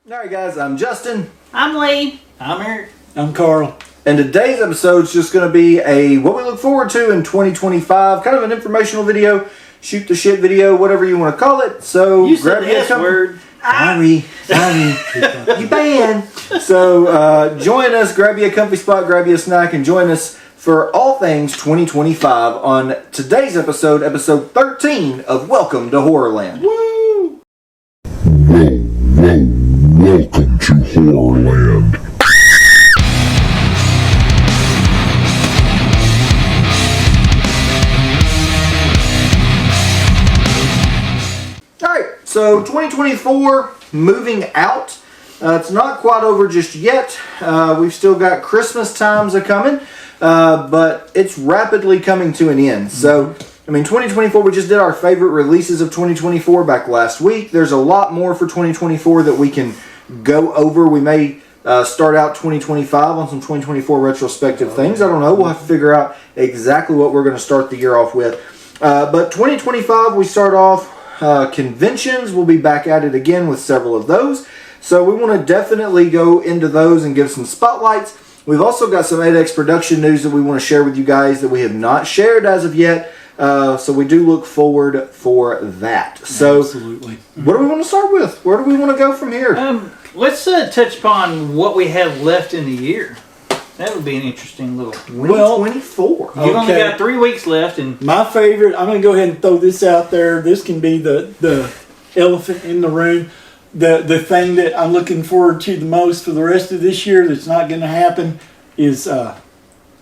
Alright guys, I'm Justin. I'm Lee. I'm Eric. I'm Carl. And today's episode is just going to be what we look forward to in 2025. Kind of an informational video, shoot the shit video, whatever you want to call it. So You said the S word. Sorry. You banned. So join us, grab you a comfy spot, grab you a snack, and join us for all things 2025 on today's episode, episode 13 of Welcome to Horrorland. Woo! Welcome to Horrorland. Alright, so 2024, moving out. It's not quite over just yet. We've still got Christmas times a-coming, but it's rapidly coming to an end. So, I mean, 2024, we just did our favorite releases of 2024 back last week. There's a lot more for 2024 that we can go over. We may start out 2025 on some 2024 retrospective things. I don't know. We'll have to figure out exactly what we're going to start the year off with. But 2025, we start off conventions. We'll be back at it again with several of those. So we want to definitely go into those and give some spotlights. We've also got some 8X production news that we want to share with you guys that we have not shared as of yet. So we do look forward for that. So, absolutely. What do we want to start with? Where do we want to go from here? Let's touch upon what we have left in the year. That would be an interesting little. 2024. You've only got 3 weeks left, and My favorite, I'm going to go ahead and throw this out there. This can be the elephant in the room. The thing that I'm looking forward to the most for the rest of this year that's not going to happen is I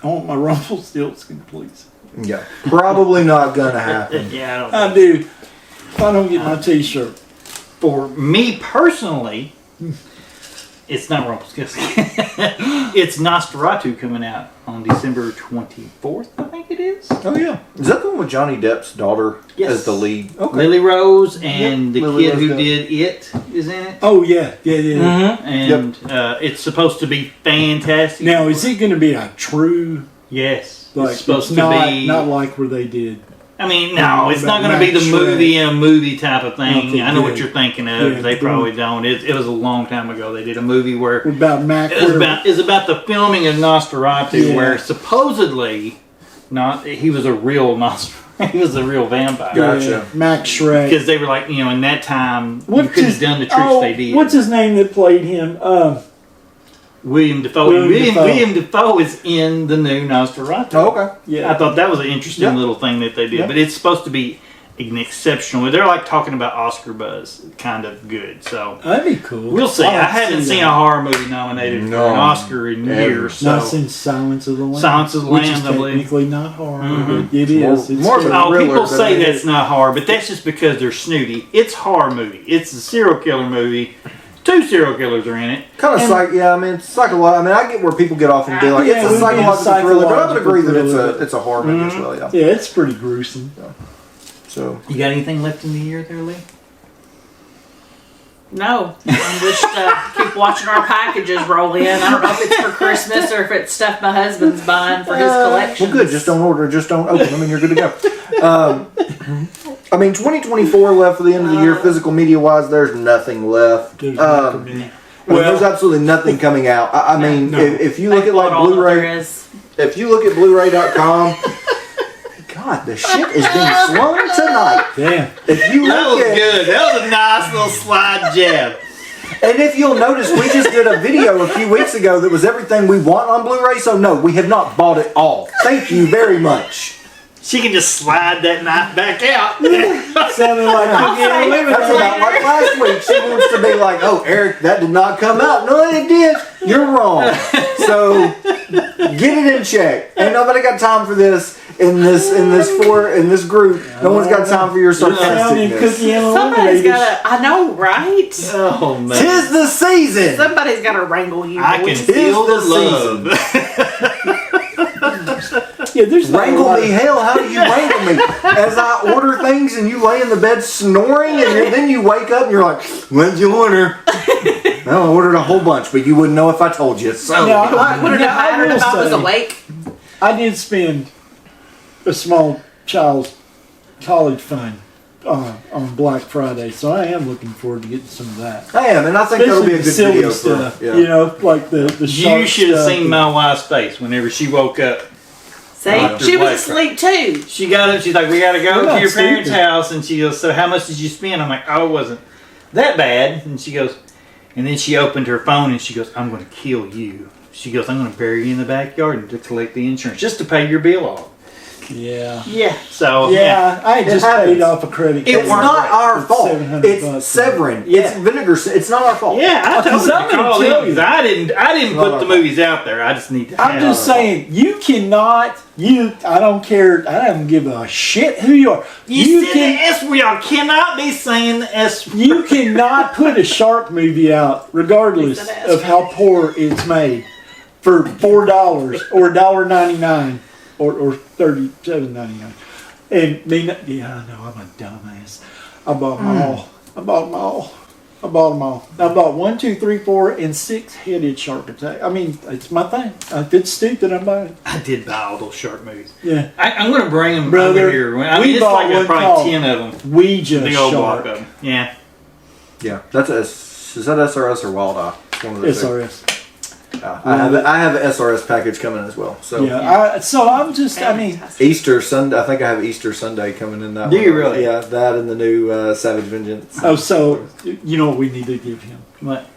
want my Rumpelstiltskin, please. Yeah, probably not going to happen. yeah, I don't know. I do. If I don't get my t-shirt. For me personally, it's not Rumpelstiltskin. It's Nosferatu coming out on December 24th, I think it is. Oh, yeah. Is that the one with Johnny Depp's daughter as the lead? Okay. Lily Rose and the Lily kid Rose who does. did It is in it. Oh, yeah. Mm-hmm. And it's supposed to be fantastic. Now, is it going to be a true... Yes. Like, it's supposed it's to not, be... not like where they did... I mean, no, it's not going to be the movie in a movie type of thing. I know what you're thinking of. Yeah, they probably don't. It was a long time ago. They did a movie where About Mac... it's about the filming of Nosferatu, Yeah. where supposedly he was a real Nosferatu. He was a real vampire. Gotcha. Max Schreck. Because they were like, in that time, you couldn't have done the tricks they did. What's his name that played him? William Dafoe. William Dafoe is in the new Nosferatu. Oh, okay. Yeah. I thought that was an interesting little thing that they did. Yeah. But it's supposed to be an exceptional. They're like talking about Oscar buzz, kind of good. So That'd be cool. we'll see. I haven't seen a horror movie nominated for an Oscar in years. So. Not since Silence of the Lambs. Silence of the Which Lambs, is I believe. technically not horror. Mhm. But it is. It's more of still- a thriller People than say it that's is. not horror, but that's just because they're snooty. It's a horror movie. It's a serial killer movie. 2 serial killers are in it. Kind of it's psychological. I mean, I get where people get off and be like, Yeah, it's a it would be a psychological thriller, but I would agree that psychological it's a horror movie as well, yeah. Yeah, it's pretty gruesome. So, You got anything left in the year there, Lee? No, I'm just keep watching our packages roll in. I don't know if it's for Christmas or if it's stuff my husband's buying for his collection. well, good. Just don't order. Just don't open them, and you're good to go. I mean, 2024 left for the end of the year, physical media-wise. There's nothing left. There's not for me. There's absolutely nothing coming out. I mean, No. if you look at like All that there Blu-ray, is. if you look at Blu-ray.com, God, the shit is being slung tonight. Damn. If you That look was at, good. That was a nice little slide jab. and if you'll notice, we just did a video a few weeks ago that was everything we want on Blu-ray. So no, we have not bought it all. Thank you very much. She can just slide that knife back out. Sounded like That's about like last week. She wants to be like, "Oh, Eric, that did not come out." No, it did. You're wrong. So get it in check. Ain't nobody got time for this in this group. No one's got time for your sarcasticness. Somebody's got to, I know, right? Oh, man. Tis the season. Somebody's got to wrangle you. I can boys. feel the the love. Yeah, there's not a Wrangle lot me, of- hell, how do you wrangle me? As I order things and you lay in the bed snoring and then you wake up and you're like, what'd you order? Well, I ordered a whole bunch, but you wouldn't know if I told you. So, No, I- Would it have I mattered will if I was say- awake? I did spend a small child's college fund on Black Friday, so I am looking forward to getting some of that. I am, and I think that'll be a good Especially video the silly stuff, for. Yeah. you know, like the shark You should have stuff seen and- my wife's face whenever she woke up. See, After she was Black asleep too. She got up. She's like, "We got to You're go not to your parents' stupid. house." And she goes, "So how much did you spend?" I'm like, "Oh, it wasn't that bad." And she goes, and then she opened her phone and she goes, "I'm going to kill you." She goes, "I'm going to bury you in the backyard and to collect the insurance just to pay your bill off." Yeah. Yeah. So Yeah, I just happens. paid off a credit card. It's not our It's fault. $700 It's Severin. Yeah. It's vinegar. It's not our fault. Yeah, I told Because her I'm to gonna call tell in you. 'cause I didn't Not put our the fault. movies out there. I just need to. I'm have just them. saying, you cannot. I don't care. I don't give a shit who you are. You said the S. We all cannot be saying the S. You cannot put a shark movie out, regardless He said of how poor it's made, for $4 or $1.99 or $37.99. And me, yeah, I know I'm a dumbass. I bought them all. I bought them all. I bought 1, 2, 3, 4, and 6-headed shark attack. I mean, it's my thing. If it's stupid, I'm buying it. I did buy all those shark movies. Yeah. I'm going to bring them Brother, over here. I we mean, it's bought like one probably called 10 of them. Ouija Big old block shark. of them. Yeah. Yeah. Is that SRS or Wild Eye? It's one of the two. SRS. I have an SRS package coming as well. So Yeah. So I'm just, I mean, Easter Sunday. I think I have Easter Sunday coming in that. Do one. you really? Yeah, that and the new Savage Vengeance. oh, so you know what we need to give him? What?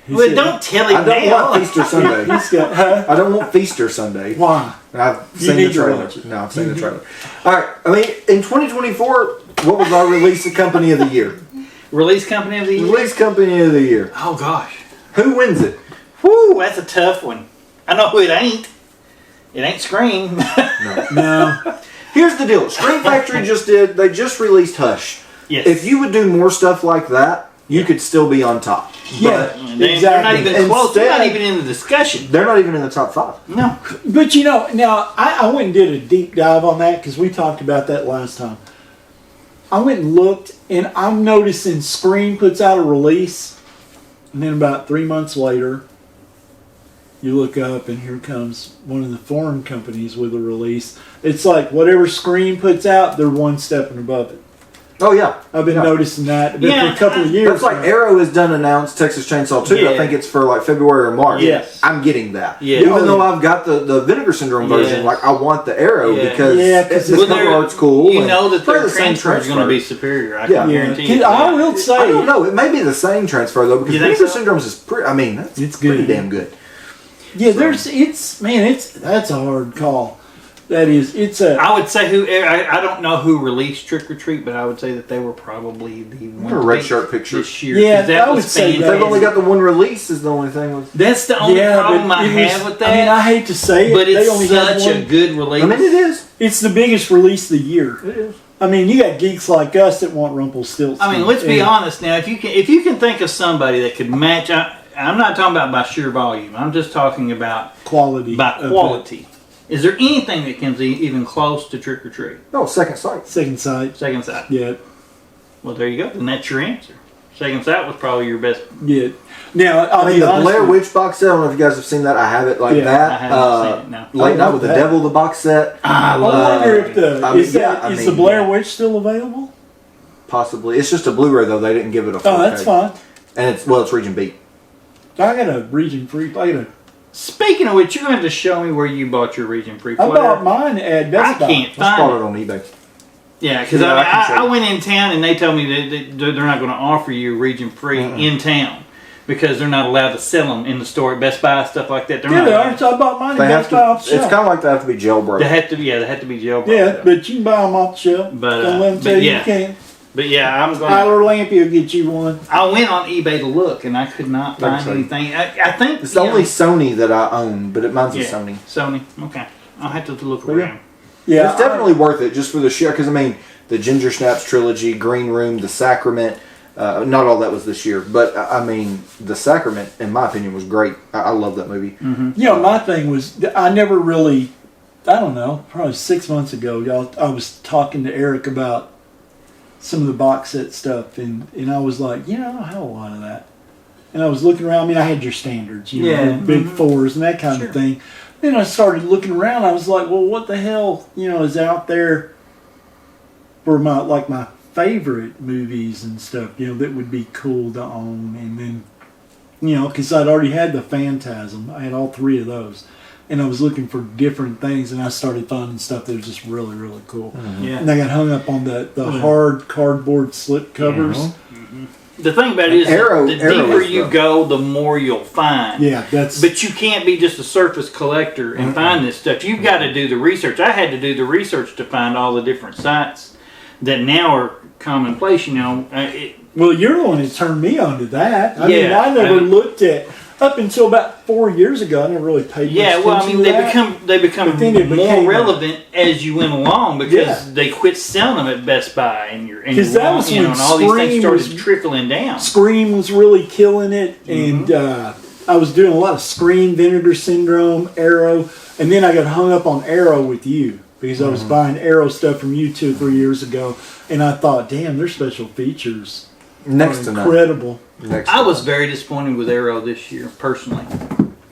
He Well, said- don't tell I him don't now. want Feaster Sunday. He's got, huh? I don't want Feaster Sunday. Why? I've You seen need the to trailer. watch it. No, I've seen the trailer. All right. I mean, in 2024, what was our release of company of the year? Release company of the year? Release company of the year. Oh, gosh. Who wins it? Whew, that's a tough one. I know who it ain't. It ain't Scream. No. Here's the deal. Scream Factory they just released Hush. Yes. If you would do more stuff like that, you could still be on top. Yeah, They're not even close. They're not Instead- even in the discussion. They're not even in the top 5. No. But you know, now I went and did a deep dive on that because we talked about that last time. I went and looked, and I'm noticing Scream puts out a release, and then about 3 months later, you look up, and here comes one of the foreign companies with a release. It's like whatever Scream puts out, they're one step above it. Oh, yeah. I've been Yeah. noticing that Yeah, for a couple of years. That's like now. Arrow has done announced Texas Chainsaw 2. I Yeah. think it's for like February or March. Yes. I'm getting that. Yeah. Even Oh, though yeah. I've got the Vinegar Syndrome version, Yes. like I want the Arrow Yeah. because Yeah, 'cause the it's- cover they're- art's cool. You and know that for their the same transfer is going to transfer. be superior. I Yeah. can Yeah, guarantee 'cause you. I that. will say, I don't know. It may be the same transfer though because You think Vinegar so? Syndromes is pretty. I mean, that's It's pretty good. damn good. yeah, that's a hard call. That is, it's a. I would say I don't know who released Trick or Treat, but I would say that they were probably the one Or Red to Shirt Picture. this year. Yeah, 'cause that I was would say fantastic. They've only got the one release. Is the only thing. With, That's the only problem I it was- have with that. I mean, I hate to say it, but they it's only had such a one. good release. I mean, it is. It's the biggest release of the year. It is. I mean, you got geeks like us that want Rumpelstiltskin. I mean, let's be And- honest now. If you can think of somebody that could match, I'm not talking about by sheer volume. I'm just talking about Quality. by of quality. Is there anything that comes even close to Trick or Treat? No, Second Sight. it. Second Sight. Second Sight. Yeah. Well, there you go. Then that's your answer. Second Sight was probably your best. Yeah. Now, I'll I mean, be the honest Blair with you. Witch box set. I don't know if you guys have seen that. I have it like Yeah, that. I haven't seen it, no. Late I Night love with the that. Devil, the box set. I I love wonder if the I mean, is yeah, that I is mean, the Blair yeah. Witch still available? Possibly. It's just a Blu-ray though. They didn't give it a 4K. Oh, that's fine. And it's region B. I got a region free. Speaking of which, you're going to have to show me where you bought your region free. I bought mine at I Best Buy. can't I just bought find it it. on eBay. Yeah, because Yeah, I can I say- went in town and they told me that they're not going to offer you region free in town because they're not allowed to sell them in the store at Best Buy, stuff like that. They're Yeah, not. they allowed. are. So I bought mine They at have Best Buy off to. the It's shelf. kind of like they have to be jailbroken. They have to be jailbroken. Yeah, but you can buy them off the shelf. But, Don't let them but tell you yeah. you can't. But yeah, I'm going. Tyler Lampy will get you one. I went on eBay to look and I could not Like I find said, anything. I think It's the you only know, Sony that I own, but mine's a yeah, Sony. Sony. Okay, I'll have to look Okay. around. Yeah, It's definitely worth it just for the share. Because I mean, the Ginger Snaps trilogy, Green Room, The Sacrament. Not all that was this year, but I mean, The Sacrament, in my opinion, was great. I love that movie. You know, my thing was I never really. I don't know. Probably 6 months ago, y'all. I was talking to Eric about some of the box set stuff, and I was like, you know, I don't have a lot of that. And I was looking around. I mean, I had your standards, you Yeah. know, big fours and that kind Sure. of thing. Then I started looking around. I was like, well, what the hell, you know, is out there for my favorite movies and stuff, that would be cool to own. And then, because I'd already had the Phantasm. I had all 3 of those. And I was looking for different things, and I started finding stuff that was just really, really cool. Mm-hmm. Yeah. And I got hung up on the hard cardboard slip covers. Mm-hmm. The thing about it is, Arrow the deeper you go, the more you'll find. Yeah, But you can't be just a surface collector and find this stuff. You've got to do the research. I had to do the research to find all the different sites that now are commonplace. Well, you're the one who turned me on to that. I mean, Yeah, I never looked at, up until about 4 years ago, I never really paid much Yeah, well, I attention mean, to that. they become But then it more became relevant as you went along because they quit selling them at Best Buy and that was when and all these things Scream started was- trickling down. Scream was really killing it, and I was doing a lot of Scream, Vinegar Syndrome, Arrow, and then I got hung up on Arrow with you because I was buying Arrow stuff from you 2 or 3 years ago, and I thought, damn, their special features Next are to incredible. I was very disappointed with Arrow this year, personally.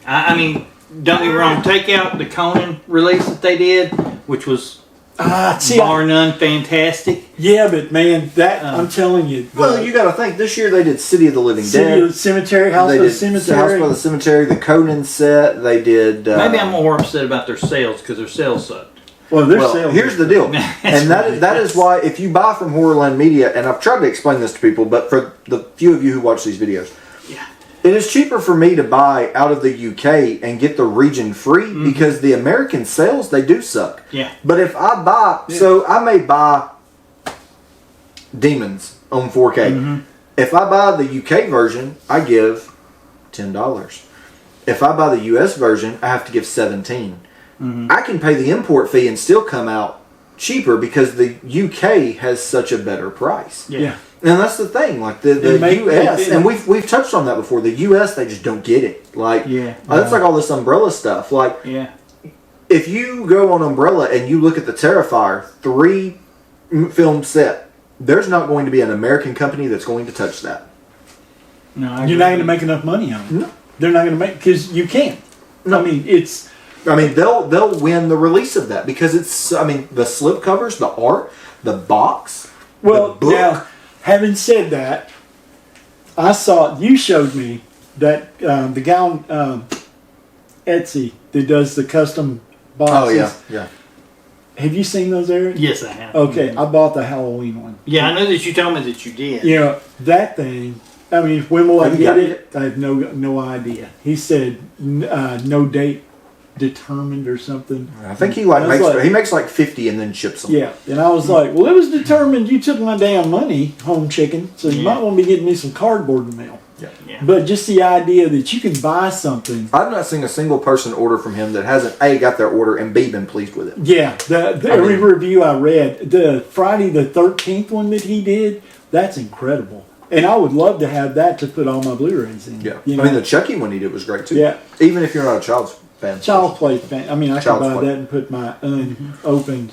I mean, don't get me wrong, take out the Conan release that they did, which was bar none fantastic. Yeah, but man, I'm telling you. Well, you got to think this year they did City of the Living City Dead. of the Cemetery, House They of the did Cemetery. House by the Cemetery, the Conan set. They did. Maybe I'm more upset about their sales because their sales sucked. Well, their Well, sales. here's the deal, and that is why if you buy from Horrorland Media, and I've tried to explain this to people, but for the few of you who watch these videos, it is cheaper for me to buy out of the UK and get the region free because the American sales, they do suck. Yeah. But if I buy, so I may buy Demons on 4K. If I buy the UK version, I give $10. If I buy the US version, I have to give $17. I can pay the import fee and still come out cheaper because the UK has such a better price. Yeah. And that's the thing, like the US, and we've touched on that before. The US, they just don't get it. Like, that's like all this Umbrella stuff. Like, if you go on Umbrella and you look at the Terrifier 3 film set, there's not going to be an American company that's going to touch that. No, you're not going to make enough money on it. No. They're not going to make, because you can't. No. I mean, they'll win the release of that because it's. I mean, the slip covers, the art, the box, well, the book. now, having said that, I saw, you showed me that the guy on Etsy that does the custom boxes. Oh yeah. Have you seen those, Eric? Yes, I have. Okay, I bought the Halloween one. Yeah, I know that you told me that you did. That thing. I mean, when will I Have you get got it? I have no idea. He said no date determined or something. I think he makes like 50 and then ships them. Yeah, and I was like, well, it was determined you took my damn money, home chicken, so you might want to be getting me some cardboard in the mail. Yeah. But just the idea that you can buy something. I've not seen a single person order from him that hasn't A, got their order, and B, been pleased with it. Yeah, every review I read, the Friday the 13th one that he did, that's incredible. And I would love to have that to put all my Blu-rays in. Yeah. You know? I mean, the Chucky one he did was great too. Yeah. Even if you're not a Child's fan. Child Play fan. I mean, I could Child's buy Play. that and put my unopened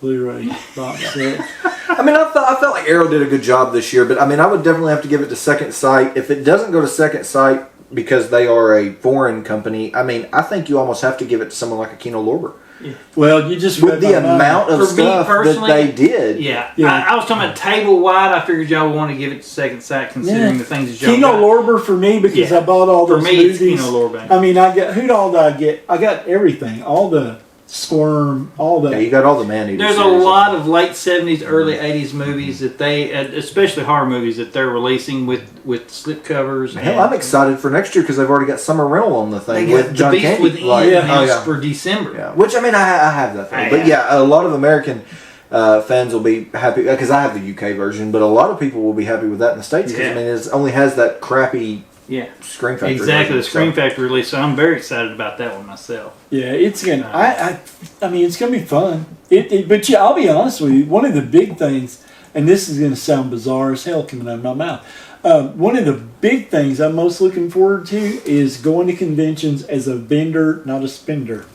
Blu-ray box set. I mean, I felt like Arrow did a good job this year, but I mean, I would definitely have to give it to Second Sight. If it doesn't go to Second Sight because they are a foreign company, I mean, I think you almost have to give it to someone like a Kino Lorber. Yeah. Well, you just With the amount of For me stuff that personally, they did. Yeah. Yeah. I was talking about table wide. I figured y'all would want to give it to Second Sight considering the things that y'all Kino got. Lorber for me because Yeah. I bought all For those me, movies. it's Kino Lorber. I mean, I got who all did I get? I got everything, all the Squirm, all the. Yeah, you got all the Man-Eater There's a series. lot of late 70s, early 80s movies that they, especially horror movies, that they're releasing with slip covers. Hell, I'm excited for next year because they've already got summer rental on the They thing got with The John Beast Candy. Within announced for December. Yeah, which I mean, I have that thing, but Yeah. a lot of American fans will be happy because I have the UK version, but a lot of people will be happy with that in the States because I mean, it only has that crappy Scream Factory. Exactly, the version, Scream Factory release. So I'm very excited about that one myself. Yeah, it's gonna. I mean, it's gonna be fun. But yeah, I'll be honest with you. One of the big things, and this is gonna sound bizarre as hell coming out of my mouth. One of the big things I'm most looking forward to is going to conventions as a vendor, not a spender.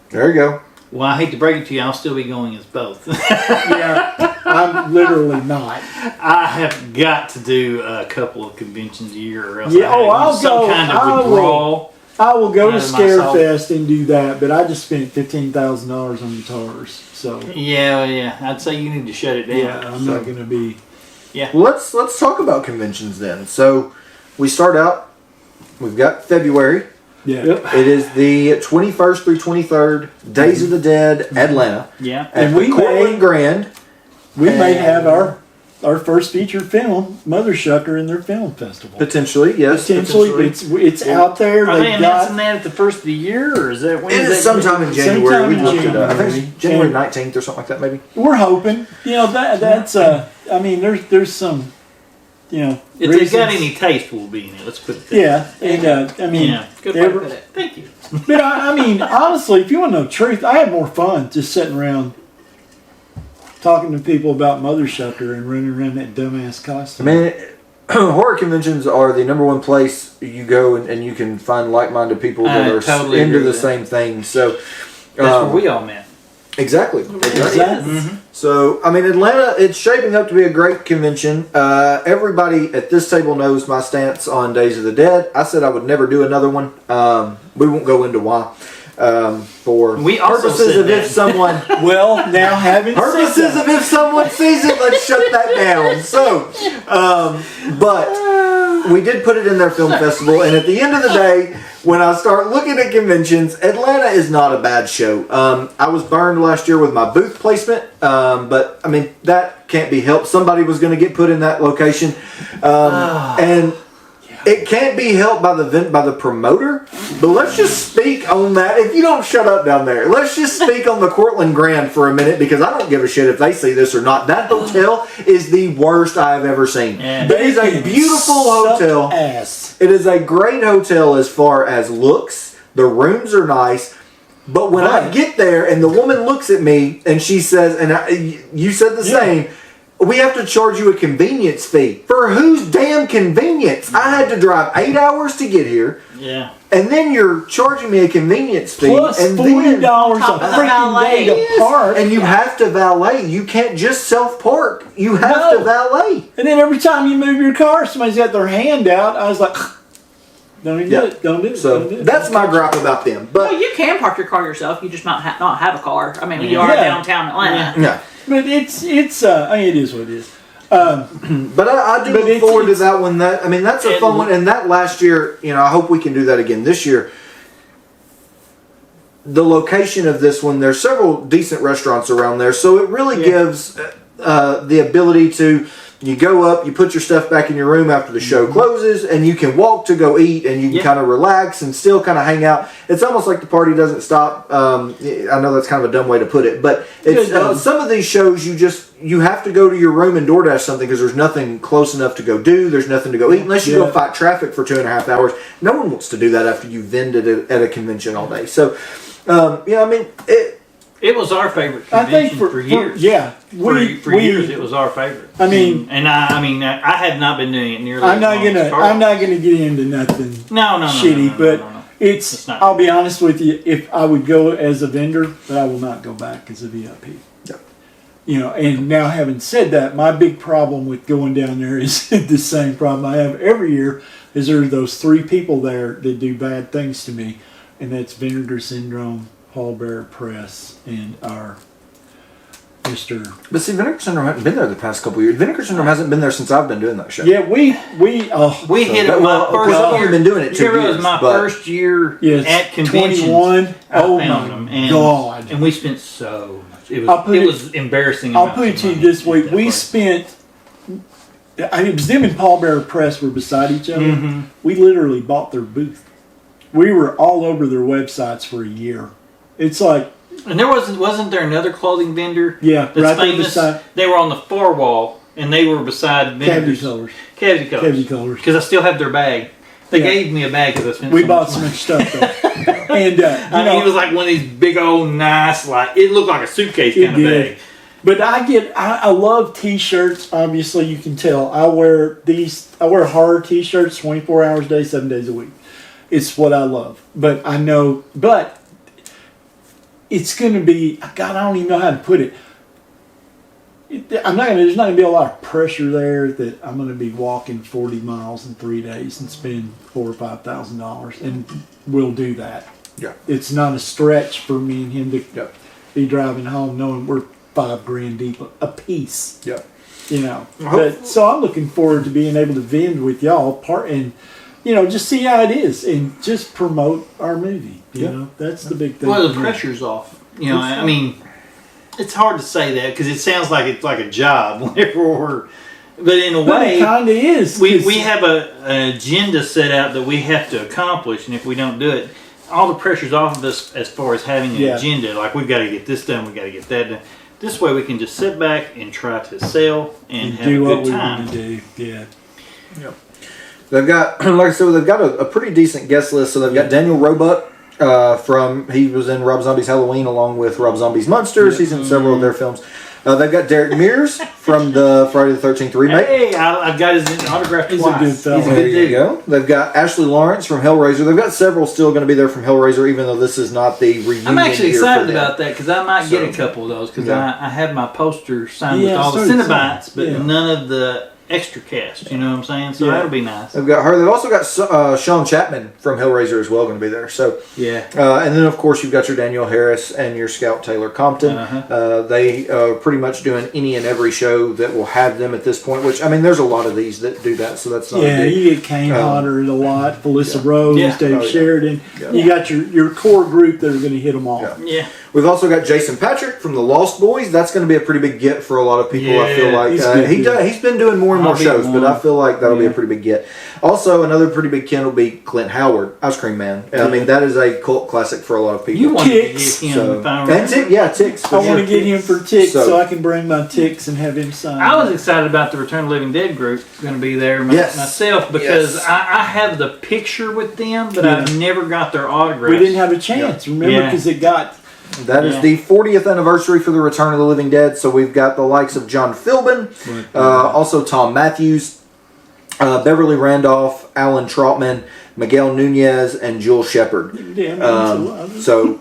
There you go. Well, I hate to break it to you, I'll still be going as both. Yeah, I'm literally not. I have got to do a couple of conventions a year, or else Yeah, I have I'll some go. kind I of will. withdrawal. I will go to Out of my soul. Scarefest and do that, but I just spent $15,000 on guitars. So Yeah. I'd say you need to shut it down. yeah, I'm not going to be. Let's talk about conventions then. So we start out. We've got February. Yeah. It is the 21st through 23rd, Days of the Dead, Atlanta. Yeah. At And the we Cortland may- Grand. We may And- have our first feature film, Mothershucker, in their film festival. Potentially, yes. Potentially, it's out there. Are they They've got- announcing that at the first of the year, or is that when? It is sometime in January. Sometime We in looked it up. I think January. it's January 19th or something like that, maybe. We're hoping. That's I mean, there's some, If they've got reasons. any taste, we'll be in it. Let's put it that. Yeah, and I mean, Yeah. Good way to every- put it. Thank you. but I mean, honestly, if you want to know the truth, I have more fun just sitting around talking to people about Mothershucker and running around that dumbass I costume. mean, horror conventions are the number one place you go and you can find like-minded people that I are totally into agree the with same thing. So That's where we all met. exactly. Exactly. So, I mean, Atlanta, it's shaping up to be a great convention. Everybody at this table knows my stance on Days of the Dead. I said I would never do another one. We won't go into why. For We also purposes said of that. if someone Well, now having said purposes that, of if someone sees it, let's shut that down. So, but we did put it in their film festival, and at the end of the day, when I start looking at conventions, Atlanta is not a bad show. I was burned last year with my booth placement, but I mean that can't be helped. Somebody was going to get put in that location, and it can't be helped by the promoter. But let's just speak on that. If you don't shut up down there, let's just speak on the Cortland Grand for a minute, because I don't give a shit if they see this or not. That hotel is the worst I have ever seen. Yeah. It is a beautiful hotel. Ass. It is a great hotel as far as looks. The rooms are nice. But when I Right. get there and the woman looks at me and she says, you said the same, we have to charge you a convenience fee. For whose damn convenience? I had to drive 8 hours to get here. Yeah. And then you're charging me a convenience fee. Plus and $40 a Top of the freaking day valet. to park. And you have to valet. You can't just self-park. You have No. to valet. And then every time you move your car, somebody's got their hand out. I was like, don't even Yeah. do it. Don't do it. So don't do it. that's my gripe about them. Well, But you can park your car yourself. You just might not have a car. I mean, you are Yeah. downtown Atlanta. yeah. But it's I mean, it is what it is. But I do But look it's- forward to that one. That's a fun one. And that last year, I hope we can do that again this year. The location of this one, there's several decent restaurants around there, so it really gives the ability to, you go up, you put your stuff back in your room after the show closes, and you can walk to go eat, and you can kind of relax and still kind of hang out. It's almost like the party doesn't stop. I know that's kind of a dumb way to put it, but it's some of these shows you have to go to your room and DoorDash something because there's nothing close enough to go do. There's nothing to go eat unless you go fight traffic for 2.5 hours. No one wants to do that after you've vended at a convention all day. So, I mean, It was our favorite I convention think for years. For years, it was our favorite. I mean, I have not been doing it nearly. I'm not as long as gonna Carl. I'm not gonna get into nothing No, shitty, but no. it's It's not. I'll be honest with you. If I would go as a vendor, but I will not go back as a VIP. Yeah. And now having said that, my big problem with going down there is the same problem I have every year. Is there are those 3 people there that do bad things to me, and that's Vinegar Syndrome, Hallbearer Press, and our Mr. but see, Vinegar Syndrome hasn't been there the past couple of years. Vinegar Syndrome hasn't been there since I've been doing that show. Yeah, we We hit it of my course, first I've only year. been doing it 2 You remember it years. was my but first year yes, at conventions. 21. I Oh found my them, and, God. And we spent so much. It I'll was put it it- was embarrassing. I'll amounts put it of to you money this way: at that we place. spent. It was them and Pallbearer Press were beside each other. Mm-hmm. We literally bought their booth. We were all over their websites for a year. It's like, And there wasn't there another clothing vendor? yeah, That's right there famous. beside They were on the far wall, and they were beside Cavity vendors. Colors. Cavity Colors. Cavity Colors. Because I still have their bag. They Yeah. gave me a bag because I spent We so bought much so money. much stuff though. And I mean, it was like one of these big old nice, like it looked like a suitcase It kind of did. bag. but I love T-shirts. Obviously, you can tell. I wear horror T-shirts 24 hours a day, 7 days a week. It's what I love. But I know, it's going to be, God, I don't even know how to put it. There's not gonna be a lot of pressure there that I'm gonna be walking 40 miles in 3 days and spend $4,000 or $5,000, and we'll do that. Yeah. It's not a stretch for me and him to Yeah. be driving home knowing we're $5,000 deep a piece. Yeah. You know, Well, but so I'm looking forward to being able to vend with y'all and just see how it is and just promote our movie. You know, that's the big thing. Well, the for me. pressure's off. You know, I mean, it's hard to say that because it sounds like it's like a job whenever we're. But in a But way, it kind of is. we have an agenda set out that we have to accomplish, and if we don't do it, all the pressure's off of us as far as having an agenda. Like we've got to get this done, we got to get that done. This way, we can just sit back and try to sell and have do a what good we time. want to do. Yeah. Yep. They've got, like I said, they've got a pretty decent guest list. So they've got Daniel Roebuck he was in Rob Zombie's Halloween along with Rob Zombie's Monsters. He's in several of their films. They've got Derek Mears from the Friday the 13th remake. Hey, I've got his autograph He's a twice. good fella. He's a There good you dude. go. They've got Ashley Lawrence from Hellraiser. They've got several still going to be there from Hellraiser, even though this is not the reunion. I'm actually year for excited them. about that because I might get So, a couple of those because yeah. I have my poster signed with Yeah, all the so did Cenobites, but some. Yeah. none of the extra cast. You know what I'm saying? So Yeah. that'll be nice. They've got her. They've also got Sean Chapman from Hellraiser as well going to be there. So, Yeah. and then of course you've got your Daniel Harris and your Scout Taylor Compton. They are pretty much doing any and every show that will have them at this point. Which I mean, there's a lot of these that do that, so that's not. Yeah, a big, you get Kane Hodder a lot, Felissa Rose, Yeah. Dave Oh, yeah. Sheridan. Yeah. You got your core group that are going to hit them all. Yeah. Yeah. We've also got Jason Patrick from the Lost Boys. That's going to be a pretty big get for a lot of people. I feel Yeah, like he's good, he's been doing more and more I'll be shows, but I one. feel like that'll be a Yeah. pretty big get. Also, another pretty big get will be Clint Howard, Ice Cream Man. I mean, that is a cult classic for a lot of people. You wanted Ticks. to get him. So, If I and remember. Ticks. I want to get him for Ticks So- so I can bring my Ticks and have him sign. I was excited about the Return of the Living Dead group going to be there Yes. myself because Yes. I have the picture with them, but Yeah. I've never got their autographs. We didn't have a chance, remember, Yeah. because it got. That is Yeah. the 40th anniversary for the Return of the Living Dead. So we've got the likes of John Philbin, also Tom Matthews, Beverly Randolph, Alan Trotman, Miguel Nunez, and Jewel Shepard. Yeah, I mean, So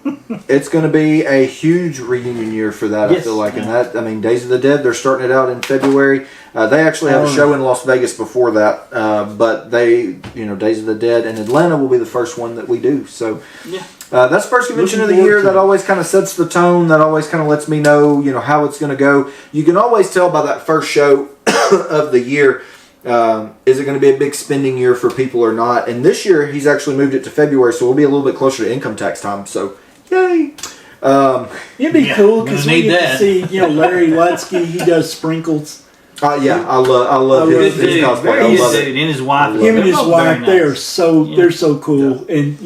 it's going to be a huge reunion year for that. I Yes. feel like, and that I mean, Days of the Dead. They're starting it out in February. They actually have a show in Las Vegas before that, but Days of the Dead in Atlanta will be the first one that we do. So Yeah. that's the first convention Looking of the year. forward to That it. always kind of sets the tone. That always kind of lets me know, how it's going to go. You can always tell by that first show of the year. Is it going to be a big spending year for people or not? And this year he's actually moved it to February, so we'll be a little bit closer to income tax time. So, yay! it'd be Yeah, cool gonna because we need get that. to see, Larry Lutsky. He does sprinkles. Yeah, I love Good his dude, cosplay. very I good love dude, it. and his wife. Him Him They're and his both wife, very they are nice. so they're so cool, and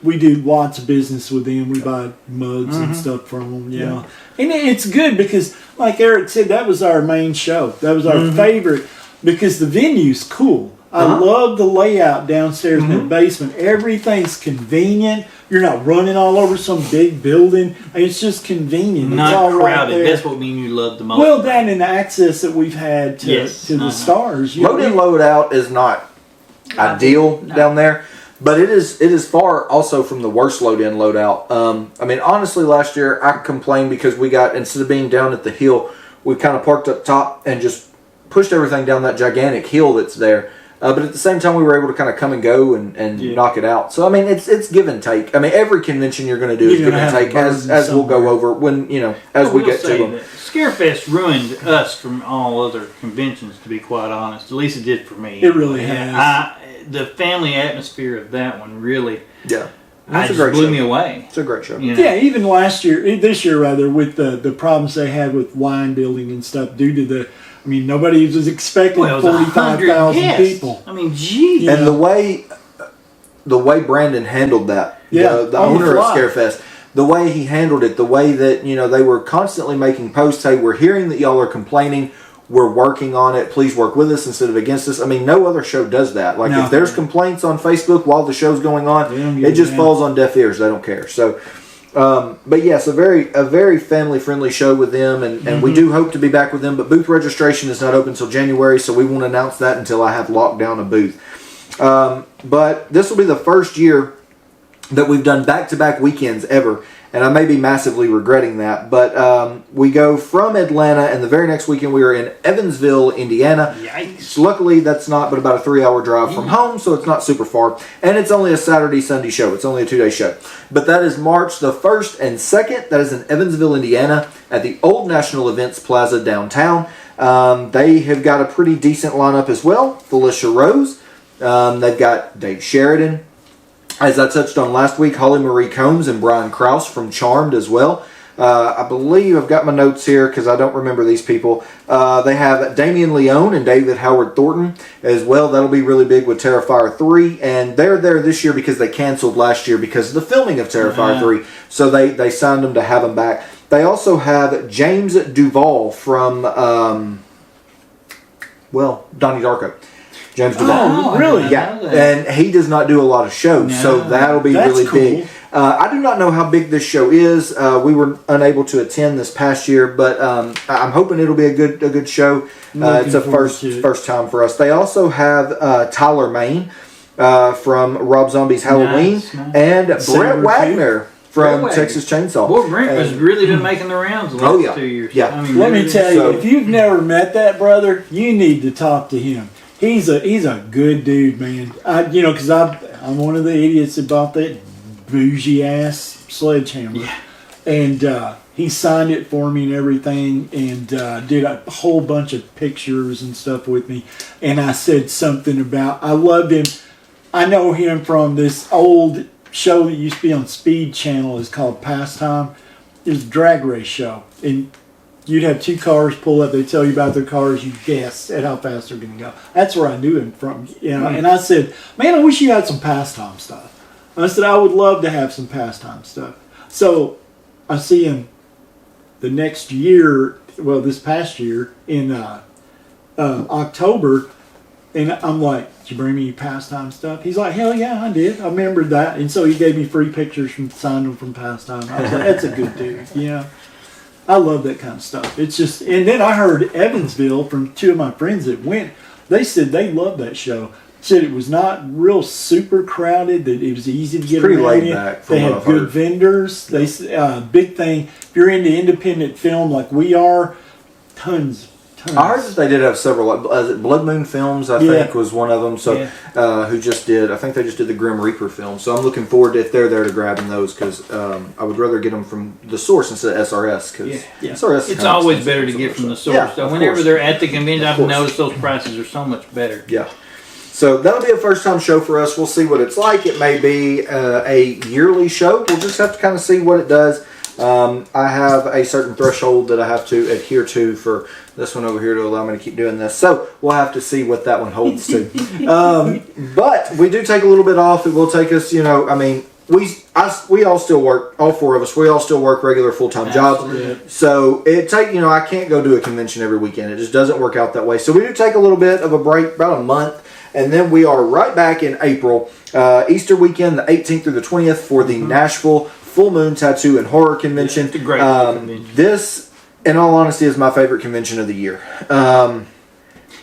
we do lots of business with them. We buy mugs and stuff from them, and it's good because, like Eric said, that was our main show. That was our favorite because the venue's cool. I love the layout downstairs in the basement. Everything's convenient. You're not running all over some big building. It's just convenient. Not it's all right crowded. there. That's what me and you love the most. Well, that and the access that we've had to, Yes. to the stars. Load in, load out is not ideal down there, but it is far also from the worst load in, load out. I mean, honestly, last year I complained because we got, instead of being down at the hill, we kind of parked up top and just pushed everything down that gigantic hill that's there. But at the same time, we were able to kind of come and go and knock it out. So I mean, it's give and take. I mean, every convention you're going to do is You're give gonna and have take, as burdens we'll go somewhere. over when as I we will get to say them. that Scarefest ruined us from all other conventions, to be quite honest. At least it did for me. It really has. The family atmosphere of that one really Yeah, I it's a just great blew show. me away. It's a great show. You know? Yeah, even this year rather, with the problems they had with wine building and stuff due to the, I mean, nobody was expecting Well, it was 45,000 100 people. I mean, geez. And the way Brandon handled that, Yeah, the on the owner of fly. Scarefest, the way he handled it, the way that they were constantly making posts. Hey, we're hearing that y'all are complaining. We're working on it. Please work with us instead of against us. I mean, no other show does that. Like No. if there's complaints on Facebook while the show's going on, They don't give it just a damn. falls on deaf ears. They don't care. So. But yes, a very family friendly show with them, and we do hope to be back with them. But booth registration is not open until January, so we won't announce that until I have locked down a booth. But this will be the first year that we've done back-to-back weekends ever and I may be massively regretting that. But we go from Atlanta, and the very next weekend we are in Evansville, Indiana. Yikes. Luckily, that's not but about a 3-hour drive from home, so it's not super far. And it's only a Saturday-Sunday show. It's only a 2-day show. But that is March the 1st and 2nd. That is in Evansville, Indiana, at the Old National Events Plaza downtown. They have got a pretty decent lineup as well. Felicia Rose. They've got Dave Sheridan. As I touched on last week, Holly Marie Combs and Brian Krause from Charmed as well. I believe I've got my notes here because I don't remember these people. They have Damian Leone and David Howard Thornton as well. That'll be really big with Terrifier 3. And they're there this year because they canceled last year because of the filming of Terrifier 3. So they signed them to have them back. They also have James Duvall from, Donnie Darko. James Duvall. Oh, really? Yeah, and he does not do a lot of shows, so that'll be really big. I do not know how big this show is. We were unable to attend this past year, but I'm hoping it'll be a good show. It's a first time for us. They also have Tyler Main from Rob Zombie's Halloween and Brett Wagner from Texas Chainsaw. Well, Brent has really been making the rounds the last 2 years. Yeah. I mean, Let me tell you, if you've never met that brother, you need to talk to him. He's a good dude, man. Because I'm one of the idiots that bought that bougie ass sledgehammer, and he signed it for me and everything, and did a whole bunch of pictures and stuff with me. And I said something about I loved him. I know him from this old show that used to be on Speed Channel. It's called Pastime. It was a drag race show, and you'd have two cars pull up. They tell you about their cars. You guess at how fast they're going to go. That's where I knew him from. And I said, man, I wish you had some pastime stuff. I said, I would love to have some pastime stuff. So I see him the next year, this past year in October. And I'm like, did you bring me pastime stuff? He's like, hell yeah, I did. I remembered that. And so he gave me free pictures signed them from Pastime. I was like, that's a good dude. I love that kind of stuff. It's just, and then I heard Evansville from two of my friends that went. They said they loved that show. Said it was not real super crowded. That it was easy to get pretty around laid in. back. They had good vendors. They big thing. If you're into independent film like we are, tons. I heard that they did have several. Blood Moon Films, I think, was one of them. So, who just did? I think they just did the Grim Reaper film. So I'm looking forward to if they're there to grabbing those because I would rather get them from the source instead of SRS because SRS. It's always better to get from the source. Yeah, so whenever they're at the convention, I've noticed those prices are so much better. Yeah. So that'll be a first time show for us. We'll see what it's like. It may be a yearly show. We'll just have to kind of see what it does. I have a certain threshold that I have to adhere to for this one over here to allow me to keep doing this. So we'll have to see what that one holds to. But we do take a little bit off. It will take us, we all still work, all four of us, we all still work regular full-time jobs. So I can't go do a convention every weekend. It just doesn't work out that way. So we do take a little bit of a break, about a month. And then we are right back in April, Easter weekend, the 18th through the 20th for the Nashville Full Moon Tattoo and Horror Convention. It's a great convention. This, in all honesty, is my favorite convention of the year. I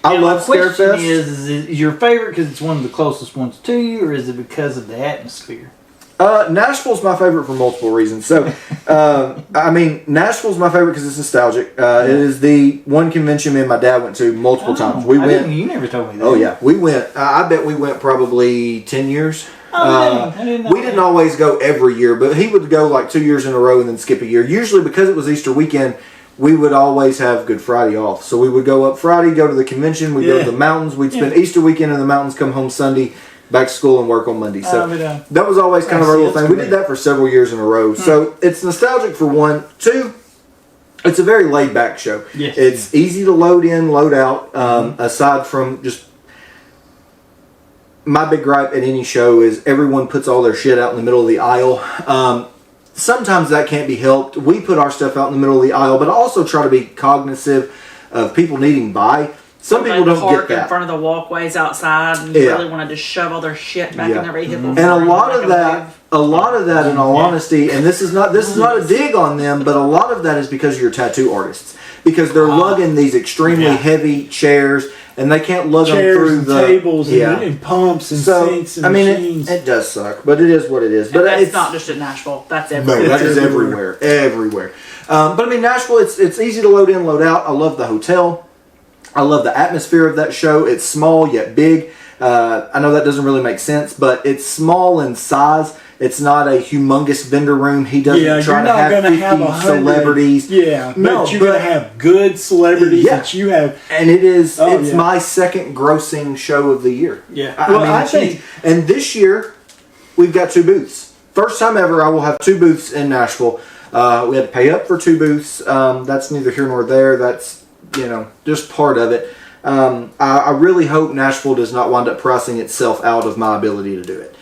love Scarefest. Is it your favorite because it's one of the closest ones to you, or is it because of the atmosphere? Nashville's my favorite for multiple reasons. So, Nashville's my favorite because it's nostalgic. It is the one convention me and my dad went to multiple times. We went. You never told me that. Oh yeah, we went. I bet we went probably 10 years. I didn't know we didn't always go every year, but he would go like 2 years in a row and then skip a year. Usually because it was Easter weekend, we would always have Good Friday off. So we would go up Friday, go to the convention, we'd go to the mountains, we'd spend Easter weekend in the mountains, come home Sunday, back to school and work on Monday. So that was always kind of our little thing. We did that for several years in a row. So it's nostalgic for one. Two, it's a very laid back show. Yes. It's easy to load in, load out, aside from just my big gripe at any show is everyone puts all their shit out in the middle of the aisle. Sometimes that can't be helped. We put our stuff out in the middle of the aisle, but I also try to be cognizant of people needing by. Some people don't get that. In front of the walkways outside and really want to just shove all their shit back in their vehicle. And a lot of that, in all honesty, and this is not a dig on them, but a lot of that is because you're tattoo artists. Because they're lugging these extremely heavy chairs and they can't lug them chairs through and the tables and pumps and sinks and machines. It does suck, but it is what it is. But that's it's not just in Nashville. That's everywhere. No, that is everywhere. But I mean, Nashville, it's easy to load in, load out. I love the hotel. I love the atmosphere of that show. It's small yet big. I know that doesn't really make sense, but it's small in size. It's not a humongous vendor room. He doesn't try to have 50 celebrities. Yeah, but you're going to have good celebrities that you have. And it's my second grossing show of the year. Yeah. I think, and this year, we've got 2 booths. First time ever, I will have 2 booths in Nashville. We had to pay up for 2 booths. That's neither here nor there. That's, just part of it. I really hope Nashville does not wind up pricing itself out of my ability to do it.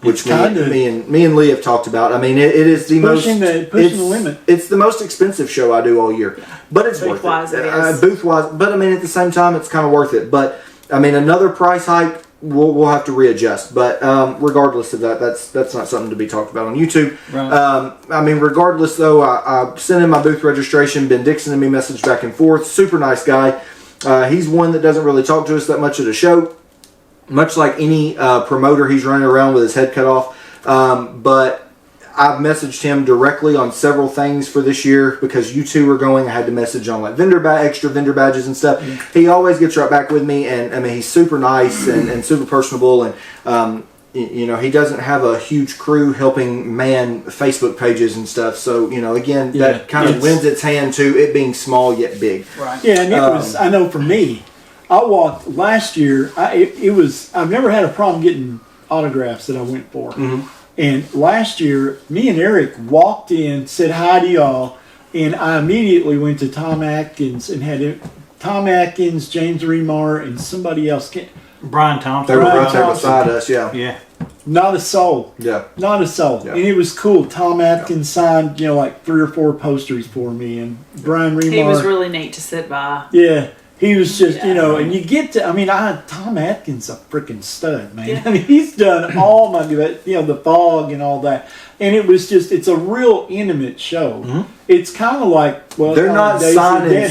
Which me and Lee have talked about. I mean, it is the pushing the limit. It's the most expensive show I do all year, but it's worth it. Booth wise, but I mean, at the same time, it's kind of worth it. But I mean, another price hike, we'll have to readjust. But regardless of that, that's not something to be talked about on YouTube. Right. I mean, regardless though, I sent in my booth registration. Ben Dixon and me messaged back and forth. Super nice guy. He's one that doesn't really talk to us that much at a show. Much like any promoter, he's running around with his head cut off. But I've messaged him directly on several things for this year because you two are going. I had to message on like extra vendor badges and stuff. Yeah. He always gets right back with me, and I mean he's super nice and super personable. And he doesn't have a huge crew helping man Facebook pages and stuff. So again, that kind of lends its hand to it being small yet big. Right. Yeah, and it was. I know for me. I walked last year. I've never had a problem getting autographs that I went for. Mm-hmm. And last year, me and Eric walked in, said hi to y'all, and I immediately went to Tom Atkins and had Tom Atkins, James Remar, and somebody else. Brian Thompson. They were right there beside us. Yeah. Not a soul. Yeah. Not a soul. Yeah. And it was cool. Tom Atkins signed, like 3 or 4 posters for me, and Brian Remar. He was really neat to sit by. Yeah. He was just, and you get to, Tom Atkins a freaking stud, man. Yeah. I mean, he's done all my, the fog and all that. And it was just, it's a real intimate show. Mm-hmm. It's kind of like, well, they're not signing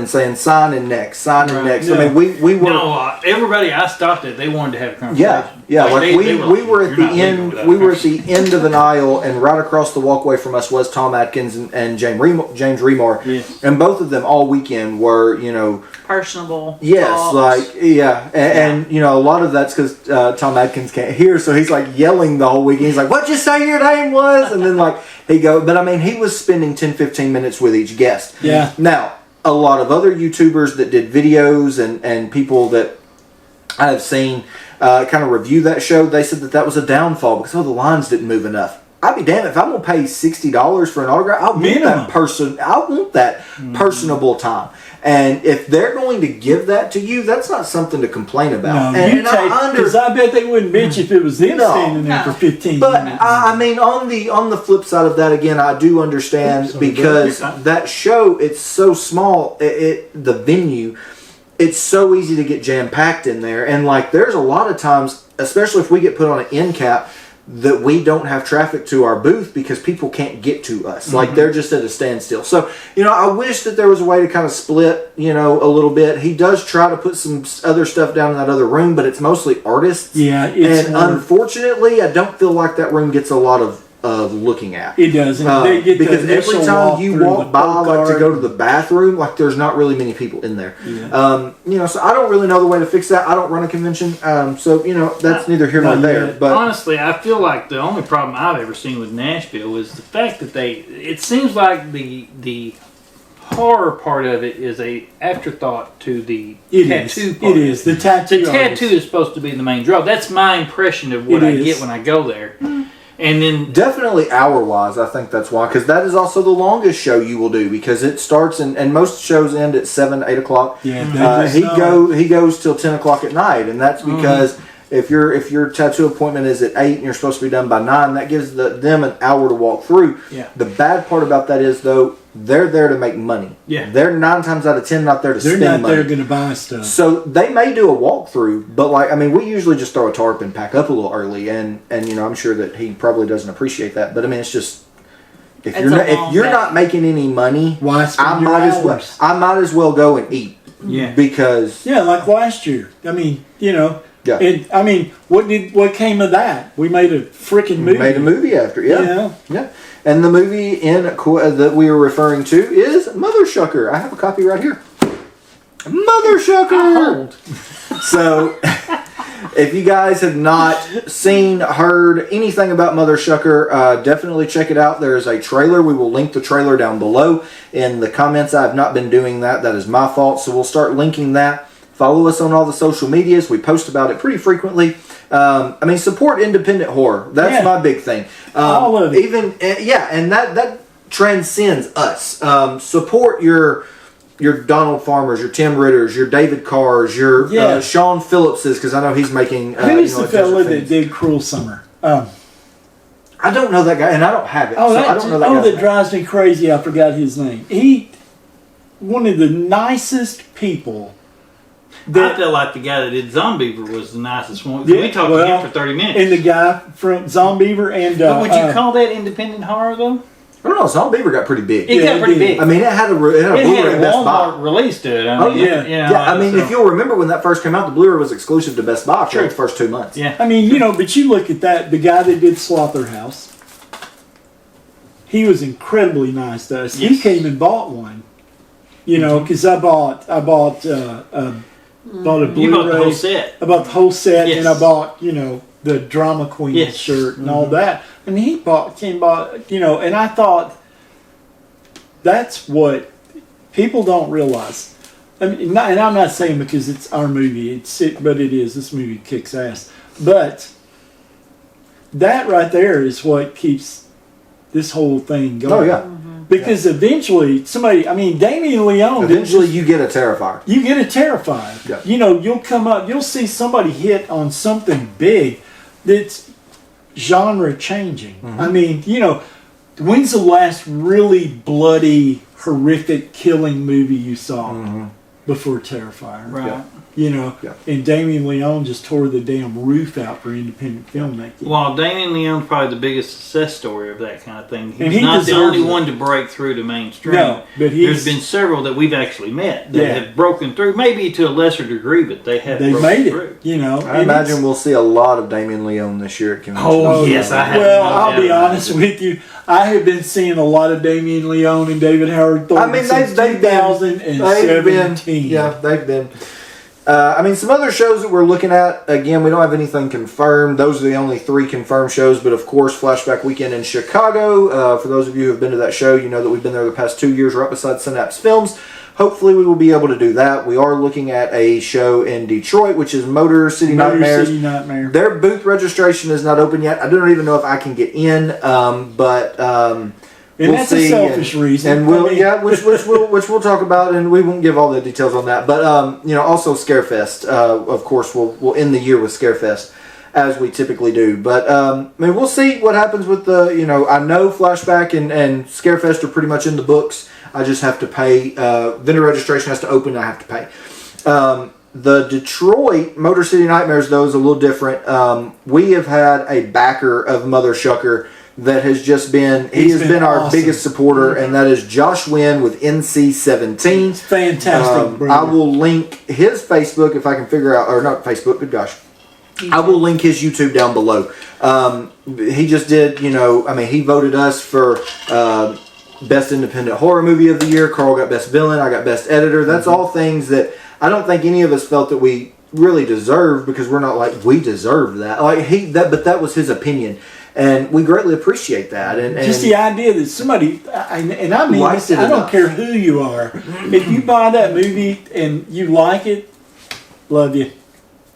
saying sign in next. No. I mean, we were. No, everybody I stopped at, they wanted to have a conversation. Yeah. Like we were at the end. We were at the end of an aisle, and right across the walkway from us was Tom Atkins and James Remar. Yeah. And both of them all weekend were, personable. Yes, and a lot of that's because Tom Atkins can't hear, so he's like yelling the whole weekend. He's like, "What'd you say your name was?" And then but I mean, he was spending 10-15 minutes with each guest. Yeah. Now, a lot of other YouTubers that did videos and people that I have seen kind of review that show, they said that was a downfall because the lines didn't move enough. I'd be damned if I'm gonna pay $60 for an autograph. I want that personable time. And if they're going to give that to you, that's not something to complain about. No, because I bet they wouldn't bitch if it was them standing there for 15 but minutes. I mean, on the flip side of that, again, I do understand because that show, it's so small. The venue, it's so easy to get jam packed in there, and there's a lot of times, especially if we get put on an end cap, that we don't have traffic to our booth because people can't get to us. Mm-hmm. They're just at a standstill. So, I wish that there was a way to kind of split, a little bit. He does try to put some other stuff down in that other room, but it's mostly artists. Yeah. Unfortunately, I don't feel like that room gets a lot of looking at. It doesn't. Because every time you walk by, to go to the bathroom, there's not really many people in there. Yeah. So I don't really know the way to fix that. I don't run a convention, so that's neither here nor there. But honestly, I feel like the only problem I've ever seen with Nashville is the fact that it seems like the horror part of it is a afterthought to the tattoo part. It is. The tattoo is supposed to be the main draw. That's my impression of what I get when I go there. And then definitely hour-wise, I think that's why, because that is also the longest show you will do because it starts and most shows end at 7, 8 o'clock. Yeah, he goes till 10 o'clock at night, and that's because if your tattoo appointment is at 8 and you're supposed to be done by 9, that gives them an hour to walk through. Yeah. The bad part about that is though, they're there to make money. Yeah. They're 9 times out of 10 not there to spend money. They're not there going to buy stuff. So they may do a walkthrough, but we usually just throw a tarp and pack up a little early, and I'm sure that he probably doesn't appreciate that. But it's just if you're not making any money, why spend I might as well go and eat. Yeah. Because Yeah, like last year. I mean, Yeah. And I mean, what came of that? We made a freaking movie. made a movie after, yeah. And the movie that we are referring to is Mothershucker. I have a copy right here. Mothershucker. So, if you guys have not seen, heard anything about Mothershucker, definitely check it out. There is a trailer. We will link the trailer down below in the comments. I have not been doing that. That is my fault. So we'll start linking that. Follow us on all the social medias. We post about it pretty frequently. Support independent horror. That's my big thing. All of it. And that transcends us. Support your Donald Farmers, your Tim Ritters, your David Carrs, your Sean Phillipses, because I know he's making. Who's the fella that did Cruel Summer? I don't know that guy, and I don't have it. I don't know that guy. That drives me crazy. I forgot his name. One of the nicest people. I feel like the guy that did Zombiever was the nicest one. We talked to him for 30 minutes. And the guy from Zombiever and... but would you call that independent horror, though? I don't know. Zombiever got pretty big. It got pretty big. I mean, it had a Blu-ray Best Buy. Walmart release to it. If you'll remember when that first came out, the Blu-ray was exclusive to Best Buy for the first 2 months. Yeah. I mean, but you look at that, the guy that did Slaughterhouse, he was incredibly nice to us. Yes. He came and bought one, because I bought a Blu-ray. You bought the whole set. I bought the whole set, Yes. and I bought, the Drama Queen shirt and all that. And he came bought, and I thought, that's what people don't realize. I mean, and I'm not saying because it's our movie, but it is. This movie kicks ass. But that right there is what keeps this whole thing going. Oh, yeah. Because eventually, Damien Leone. Eventually, you get a Terrifier. You get a Terrifier. Yeah. You'll come up, you'll see somebody hit on something big that's genre changing. Mm-hmm. I mean, when's the last really bloody, horrific killing movie you saw before Terrifier? Right. Yeah. And Damien Leone just tore the damn roof out for independent filmmaking. Well, Damien Leone's probably the biggest success story of that kind of thing. And He's he not the only deserves it. one to break through to mainstream. No, but there's been several that we've actually met that have broken through, maybe to a lesser degree, but they have broken made it. through. I imagine we'll see a lot of Damien Leone this year at convention. Oh, yes, I have. Well, I'll be honest with you. I have been seeing a lot of Damien Leone and David Howard Thornton since 2017. They've been. Some other shows that we're looking at, again, we don't have anything confirmed. Those are the only 3 confirmed shows, but of course, Flashback Weekend in Chicago. For those of you who have been to that show, you know that we've been there the past 2 years right beside Synapse Films. Hopefully, we will be able to do that. We are looking at a show in Detroit, which is Motor City Nightmares. Their booth registration is not open yet. I don't even know if I can get in, but... And we'll that's see, a selfish reason. and which we'll talk about, and we won't give all the details on that. But also Scarefest, of course, we'll end the year with Scarefest as we typically do. But we'll see what happens with the. I know Flashback and Scarefest are pretty much in the books. I just have to pay. Vendor registration has to open. I have to pay. The Detroit Motor City Nightmares, though, is a little different. We have had a backer of Mothershucker that has just been, he has been our awesome. biggest supporter, and that is Josh Wynn with NC17. It's fantastic. I will link his Facebook if I can figure out, or not Facebook, good gosh. I will link his YouTube down below. He just did, he voted us for Best Independent Horror Movie of the Year. Carl got Best Villain, I got Best Editor. That's all things that I don't think any of us felt that we really deserved, because we're not like, we deserve that. But that was his opinion. And we greatly appreciate that. And just the idea that somebody, and I mean this, I don't care who you are, if you buy that movie and you like it, love you.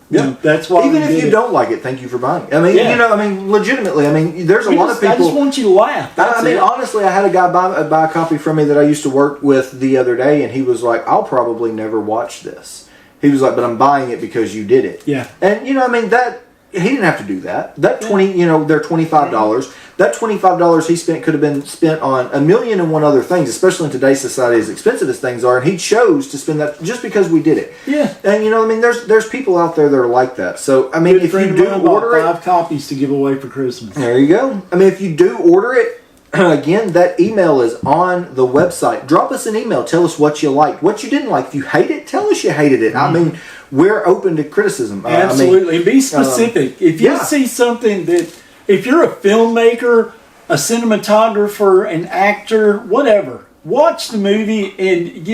Yeah, that's why. Even if you don't like it, thank you for buying it. Legitimately. There's a lot of people. I just want you to laugh. Honestly, I had a guy buy a copy from me that I used to work with the other day, and he was like, "I'll probably never watch this." He was like, "But I'm buying it because you did it." Yeah. And that. He didn't have to do that. That they're $25. That $25 he spent could have been spent on a million and one other things, especially in today's society, as expensive as things are. And he chose to spend that just because we did it. Yeah. And there's people out there that are like that. So if you do order it, 5 copies to give away for Christmas. there you go. If you do order it, again, that email is on the website. Drop us an email. Tell us what you liked, what you didn't like. If you hate it, tell us you hated it. I mean, we're open to criticism. Absolutely. And be specific. If you yeah. see something that, if you're a filmmaker, a cinematographer, an actor, whatever, watch the movie and,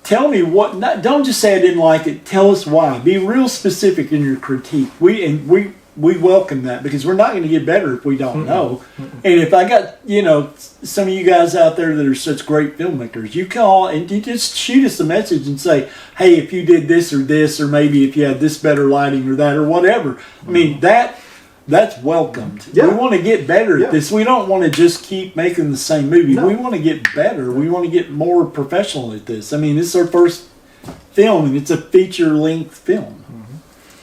tell me what, don't just say I didn't like it. Tell us why. Be real specific in your critique. We welcome that because we're not going to get better if we don't know. And if I got, some of you guys out there that are such great filmmakers, you call and you just shoot us a message and say, hey, if you did this, or maybe if you had this better lighting or that or whatever. I mean, that's welcomed. Yeah. We want to get better at this. We don't want to just keep making the same movie. No. We want to get better. We want to get more professional at this. I mean, this is our first film, and it's a feature-length film.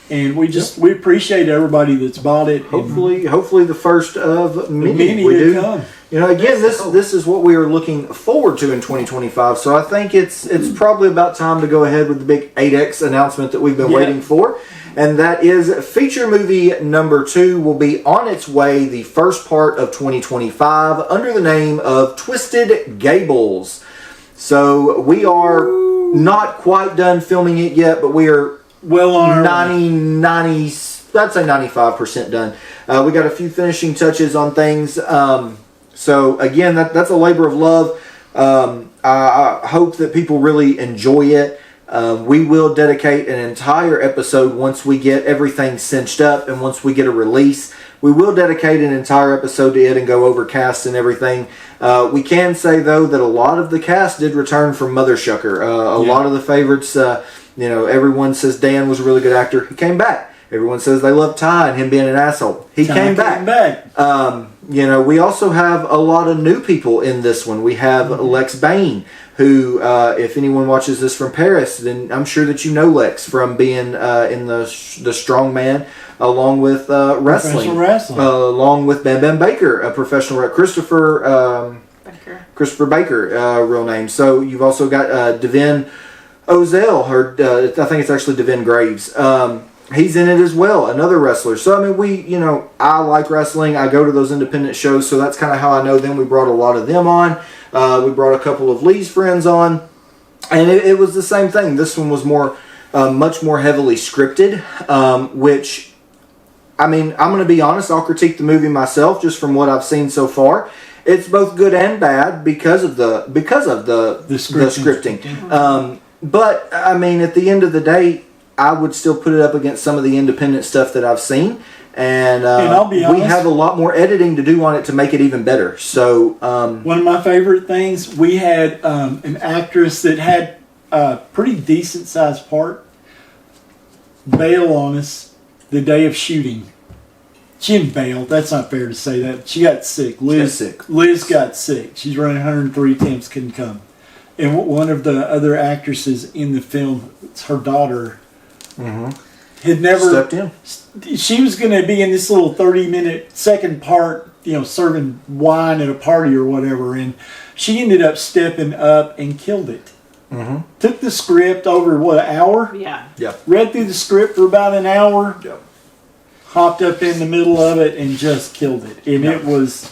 And we appreciate everybody that's bought it. Hopefully the first of many we do. Come. Again, this is what we are looking forward to in 2025. So I think it's probably about time to go ahead with the big 8X announcement that we've been waiting for. And that is feature movie number 2 will be on its way the first part of 2025 under the name of Twisted Gables. So we are not quite done filming it yet, but we are well on 90, I'd say 95% done. We got a few finishing touches on things. So again, that's a labor of love. I hope that people really enjoy it. We will dedicate an entire episode once we get everything cinched up and once we get a release. We will dedicate an entire episode to it and go over cast and everything. We can say, though, that a lot of the cast did return from Mothershucker. A lot of the favorites, everyone says Dan was a really good actor. He came back. Everyone says they love Ty and him being an asshole. He came back. We also have a lot of new people in this one. We have Lex Bain, who, if anyone watches this from Paris, then I'm sure that you know Lex from being in the Strongman, along with wrestling. Along with Bam Bam Baker, a professional Christopher Baker, real name. So you've also got Devin Ozell, I think it's actually Devin Graves. He's in it as well, another wrestler. So, I mean, I like wrestling. I go to those independent shows, so that's kind of how I know them. We brought a lot of them on. We brought a couple of Lee's friends on. And it was the same thing. This one was much more heavily scripted, which, I mean, I'm going to be honest. I'll critique the movie myself just from what I've seen so far. It's both good and bad because of the scripting. But, I mean, at the end of the day, I would still put it up against some of the independent stuff that I've seen. And I'll be honest, we have a lot more editing to do on it to make it even better. So one of my favorite things, we had an actress that had a pretty decent sized part bail on us the day of shooting. She didn't bail. That's not fair to say that. She got sick. Liz got sick. She's running 103 attempts, couldn't come. And one of the other actresses in the film, it's her daughter, had never stepped in. She was going to be in this little 30-minute second part, serving wine at a party or whatever, and she ended up stepping up and killed it. Took the script over an hour. Yeah. Read through the script for about an hour. Yep. Hopped up in the middle of it and just killed it. And it was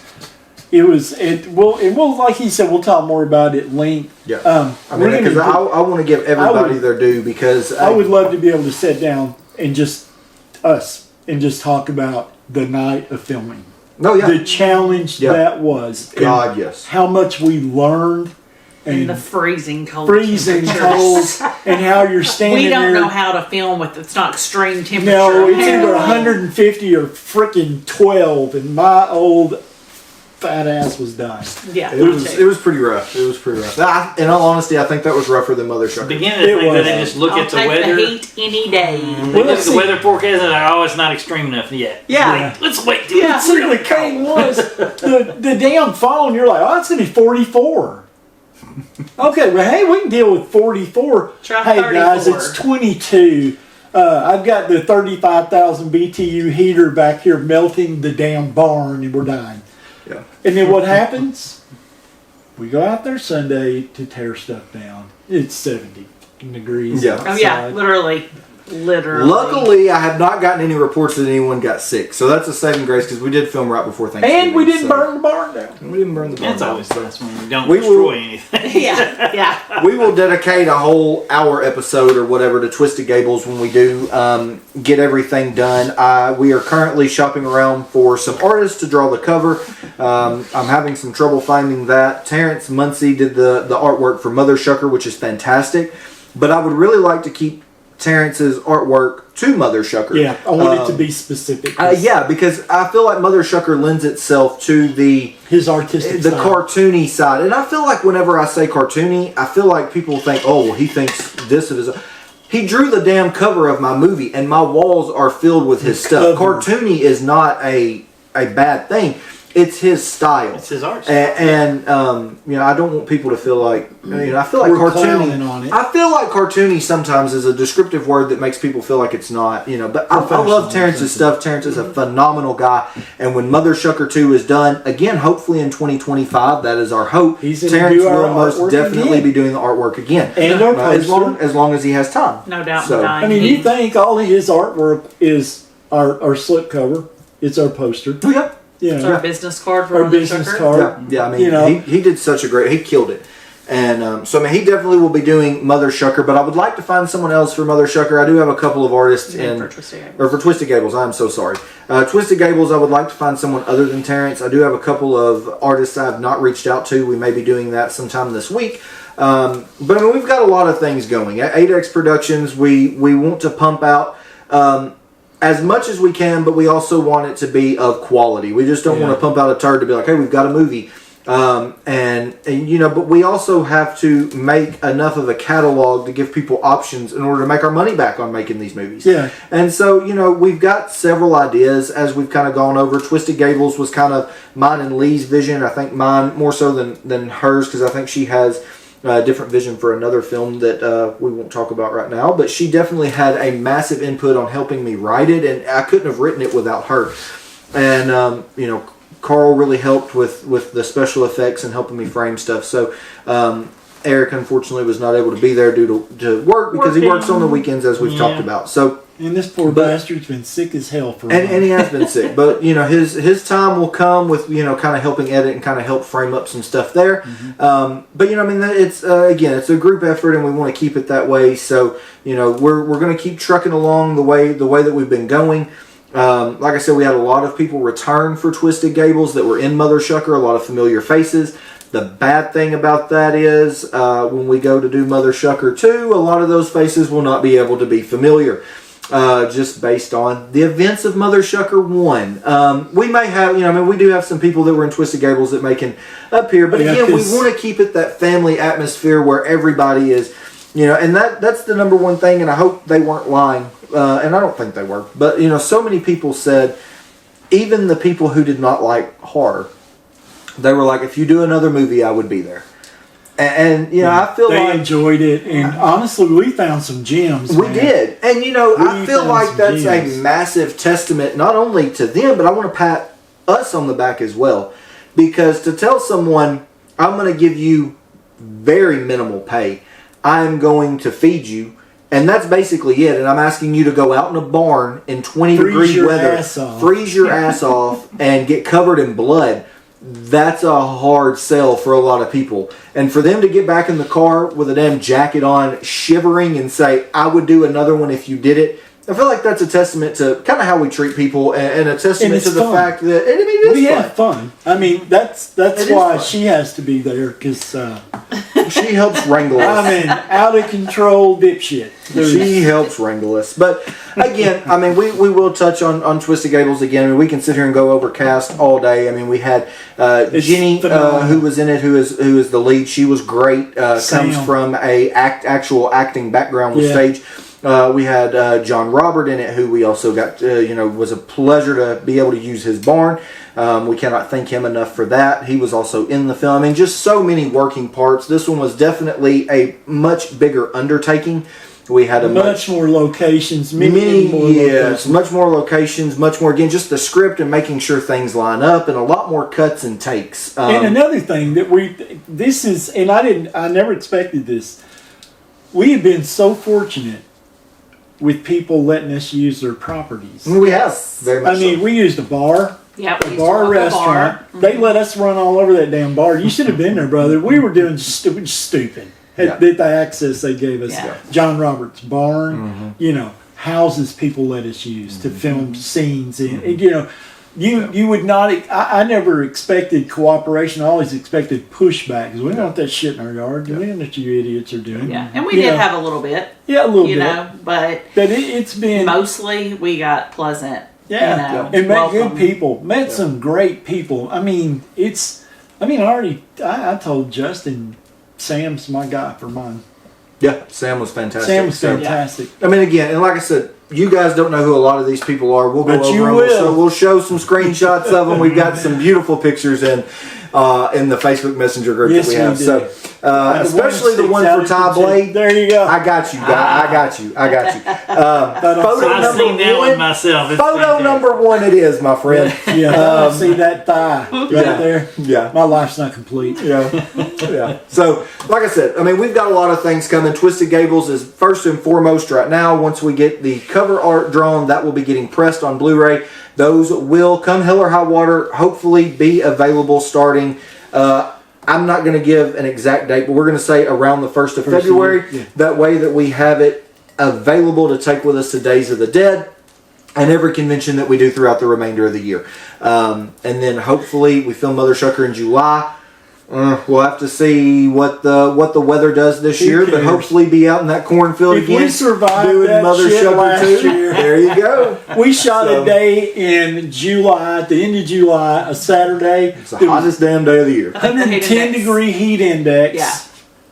like he said, we'll talk more about it at length. Yeah. I want to give everybody their due because I would love to be able to sit down and just talk about the night of filming. No, yeah. The challenge that was. God, yes. How much we learned. And the freezing cold. And how you're standing there. We don't know how to film with it's not extreme temperature. No, it's either 150 or freaking 12, and my old fat ass was dying. Yeah, it was pretty rough. In all honesty, I think that was rougher than Mothershucker. Beginning to think that they just look at the weather. I'll take the heat any day. They look at the weather forecast and they're like, it's not extreme enough yet. Yeah. Let's wait till it's See, really the thing was, the damn phone, you're like, it's going to be 44. Okay, well, hey, we can deal with 44. Try hey, 34. Guys, it's 22. I've got the 35,000 BTU heater back here melting the damn barn, and we're dying. Yeah. And then what happens? We go out there Sunday to tear stuff down. It's 70 degrees outside. Oh, yeah, literally. Literally. Luckily, I have not gotten any reports that anyone got sick, so that's a saving grace because we did film right before Thanksgiving. And we didn't burn the barn down. We didn't burn the barn That's down. always the best when we don't We destroy will- anything. Yeah. We will dedicate a whole hour episode or whatever to Twisted Gables when we do get everything done. We are currently shopping around for some artists to draw the cover. I'm having some trouble finding that. Terrence Muncie did the artwork for Mothershucker, which is fantastic. But I would really like to keep Terrence's artwork to Mothershucker. Yeah, I want it to be specific. Yeah, because I feel like Mothershucker lends itself to His artistic the style. cartoony side. And I feel like whenever I say cartoony, I feel like people think, oh, well, he thinks this of his. He drew the damn cover of my movie, and my walls are filled with his stuff. cover. Cartoony is not a bad thing. It's his style. It's his art. And I don't want people to feel like, I feel like We're cartoony. clowning on it. I feel like cartoony sometimes is a descriptive word that makes people feel like it's not, But I love Professional, Terrence's stuff. Terrence is a phenomenal guy. And when Mothershucker 2 is done, again, hopefully in 2025, that is our hope. He's gonna Terrence do our will most artwork definitely again. be doing the artwork again. And our as poster. long as he has time. No doubt. So- Dying. I mean, you think all of his artwork is our slipcover. It's our poster. Oh, yeah. Yeah. It's our business card for Our business Mothershucker. card. Yeah, I mean, You know. he did such a great, he killed it. And so, I mean, he definitely will be doing Mothershucker, but I would like to find someone else for Mothershucker. I do have a couple of artists For Twisted Gables. or for Twisted Gables, I'm so sorry. Twisted Gables, I would like to find someone other than Terrence. I do have a couple of artists I have not reached out to. We may be doing that sometime this week. But I mean, we've got a lot of things going. At 8X Productions, we want to pump out as much as we can, but we also want it to be of quality. We just don't want to pump out a turd to be like, hey, we've got a movie. But we also have to make enough of a catalog to give people options in order to make our money back on making these movies. Yeah. And so, we've got several ideas as we've kind of gone over. Twisted Gables was kind of mine and Lee's vision. I think mine more so than hers, because I think she has a different vision for another film that we won't talk about right now. But she definitely had a massive input on helping me write it, and I couldn't have written it without her. And, Carl really helped with the special effects and helping me frame stuff. So Eric unfortunately was not able to be there due to work because he works on the weekends, as we've talked about. So And this poor bastard's been sick as hell for a and while. he has been sick, but his time will come with kind of helping edit and kind of help frame up some stuff there. But it's again, it's a group effort, and we want to keep it that way. So we're going to keep trucking along the way that we've been going. Like I said, we had a lot of people return for Twisted Gables that were in Mothershucker, a lot of familiar faces. The bad thing about that is when we go to do Mothershucker 2, a lot of those faces will not be able to be familiar. Just based on the events of Mothershucker 1. We may have, we do have some people that were in Twisted Gables that may can appear, but again, we want to keep it that family atmosphere where everybody is, and that's the number one thing, and I hope they weren't lying, and I don't think they were, but, so many people said, even the people who did not like horror, they were like, if you do another movie, I would be there. And I feel they like enjoyed it, and honestly, we found some gems. we man. did, and I feel found like some that's gems. a massive testament not only to them, but I want to pat us on the back as well, because to tell someone I'm going to give you very minimal pay, I'm going to feed you, and that's basically it. And I'm asking you to go out in a barn in 20-degree weather, freeze your ass off, and get covered in blood. That's a hard sell for a lot of people. And for them to get back in the car with a damn jacket on, shivering, and say, I would do another one if you did it, I feel like that's a testament to kind of how we treat people, and a testament to the fun. fact that, it is We fun. have fun. I mean, that's It is why fun. she has to be there, because She helps wrangle us. I'm an out of control dipshit. She helps wrangle us. But again, we will touch on Twisted Gables again. We can sit here and go over cast all day. We had Jenny, phenomenal. who was in it, who is the lead. She was great. Comes Sam. from a actual acting background with Yeah. stage. We had John Robert in it, who we also got, was a pleasure to be able to use his barn. We cannot thank him enough for that. He was also in the film. Just so many working parts. This one was definitely a much bigger undertaking. We had a much more locations, many more locations. much more locations, much more, again, just the script and making sure things line up, and a lot more cuts and takes. And another thing that I never expected this. We have been so fortunate with people letting us use their properties. We have very much. I mean, we used a bar. Yep. we A used to bar work a restaurant. bar. They let us run all over that damn bar. You should have been there, brother. We were doing stupid. Yeah. The access they gave us. Yeah. John Roberts' barn, houses people let us use to film scenes. And, you would not, I never expected cooperation. I always expected pushback because we don't want that shit in our yard. We don't know what you idiots are doing. Yeah, and we did have a little bit. Yeah, a little you bit. know, but it's been. mostly we got pleasant. Yeah, you and know, met good welcome. people. Met some great people. I mean, I told Justin, Sam's my guy for mine. Yeah, Sam was fantastic. Sam was So, fantastic. I mean, again, and like I said, you guys don't know who a lot of these people are. We'll go But over you them. will. So we'll show some screenshots of them. We've got some beautiful pictures in the Facebook Messenger group Yes, that we have. we do. So, especially the one for Ty Blade. There you go. I got you. I got you. Photo I've number seen that one one. myself. It's Photo fantastic. number one. It is, my friend. Yeah, see that thigh right Yeah. there? Yeah. My life's not complete. Yeah, yeah. So, like I said, I mean, we've got a lot of things coming. Twisted Gables is first and foremost right now. Once we get the cover art drawn, that will be getting pressed on Blu-ray. Those will, come hell or high water, hopefully be available starting. I'm not going to give an exact date, but we're going to say around the 1st of February. Yeah. That way that we have it available to take with us to Days of the Dead and every convention that we do throughout the remainder of the year. And then hopefully we film Mothershucker in July. We'll have to see what the weather does this Who year, but cares? hopefully be out in that cornfield If again. we survived doing that shit Mothershucker last 2. year. There you go. We shot So- a day in July, at the end of July, a Saturday. It's the hottest damn day of the year. 110 degree heat index. Yeah.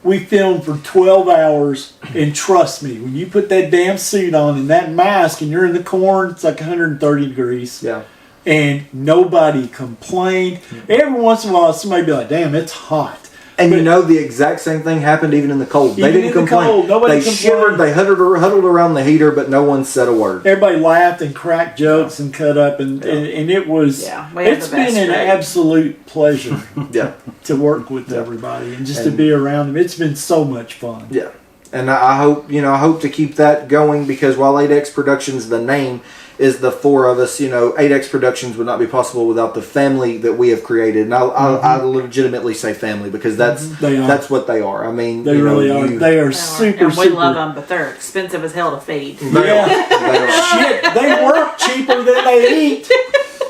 We filmed for 12 hours, and trust me, when you put that damn suit on and that mask and you're in the corn, it's like 130 degrees. Yeah. And nobody complained. Every once in a while, somebody be like, damn, it's hot. And But- you know the exact same thing happened even in the cold. They Even didn't in the complain. cold, nobody they complained. shivered. They huddled around the heater, but no one said a word. Everybody laughed and cracked jokes and cut up, and it was, Yeah, we had it's the best been an group. absolute pleasure Yeah, to work with everybody and just to And- be around them. It's been so much fun. yeah. And I hope I hope to keep that going because while 8X Productions, the name is the four of us. 8X Productions would not be possible without the family that we have created. And I legitimately say family because that's They are. that's what they are. I mean, They really are. They are super, and we super. love them, but they're expensive as hell to feed. They Yeah. are. They are. Shit, they work cheaper than they eat.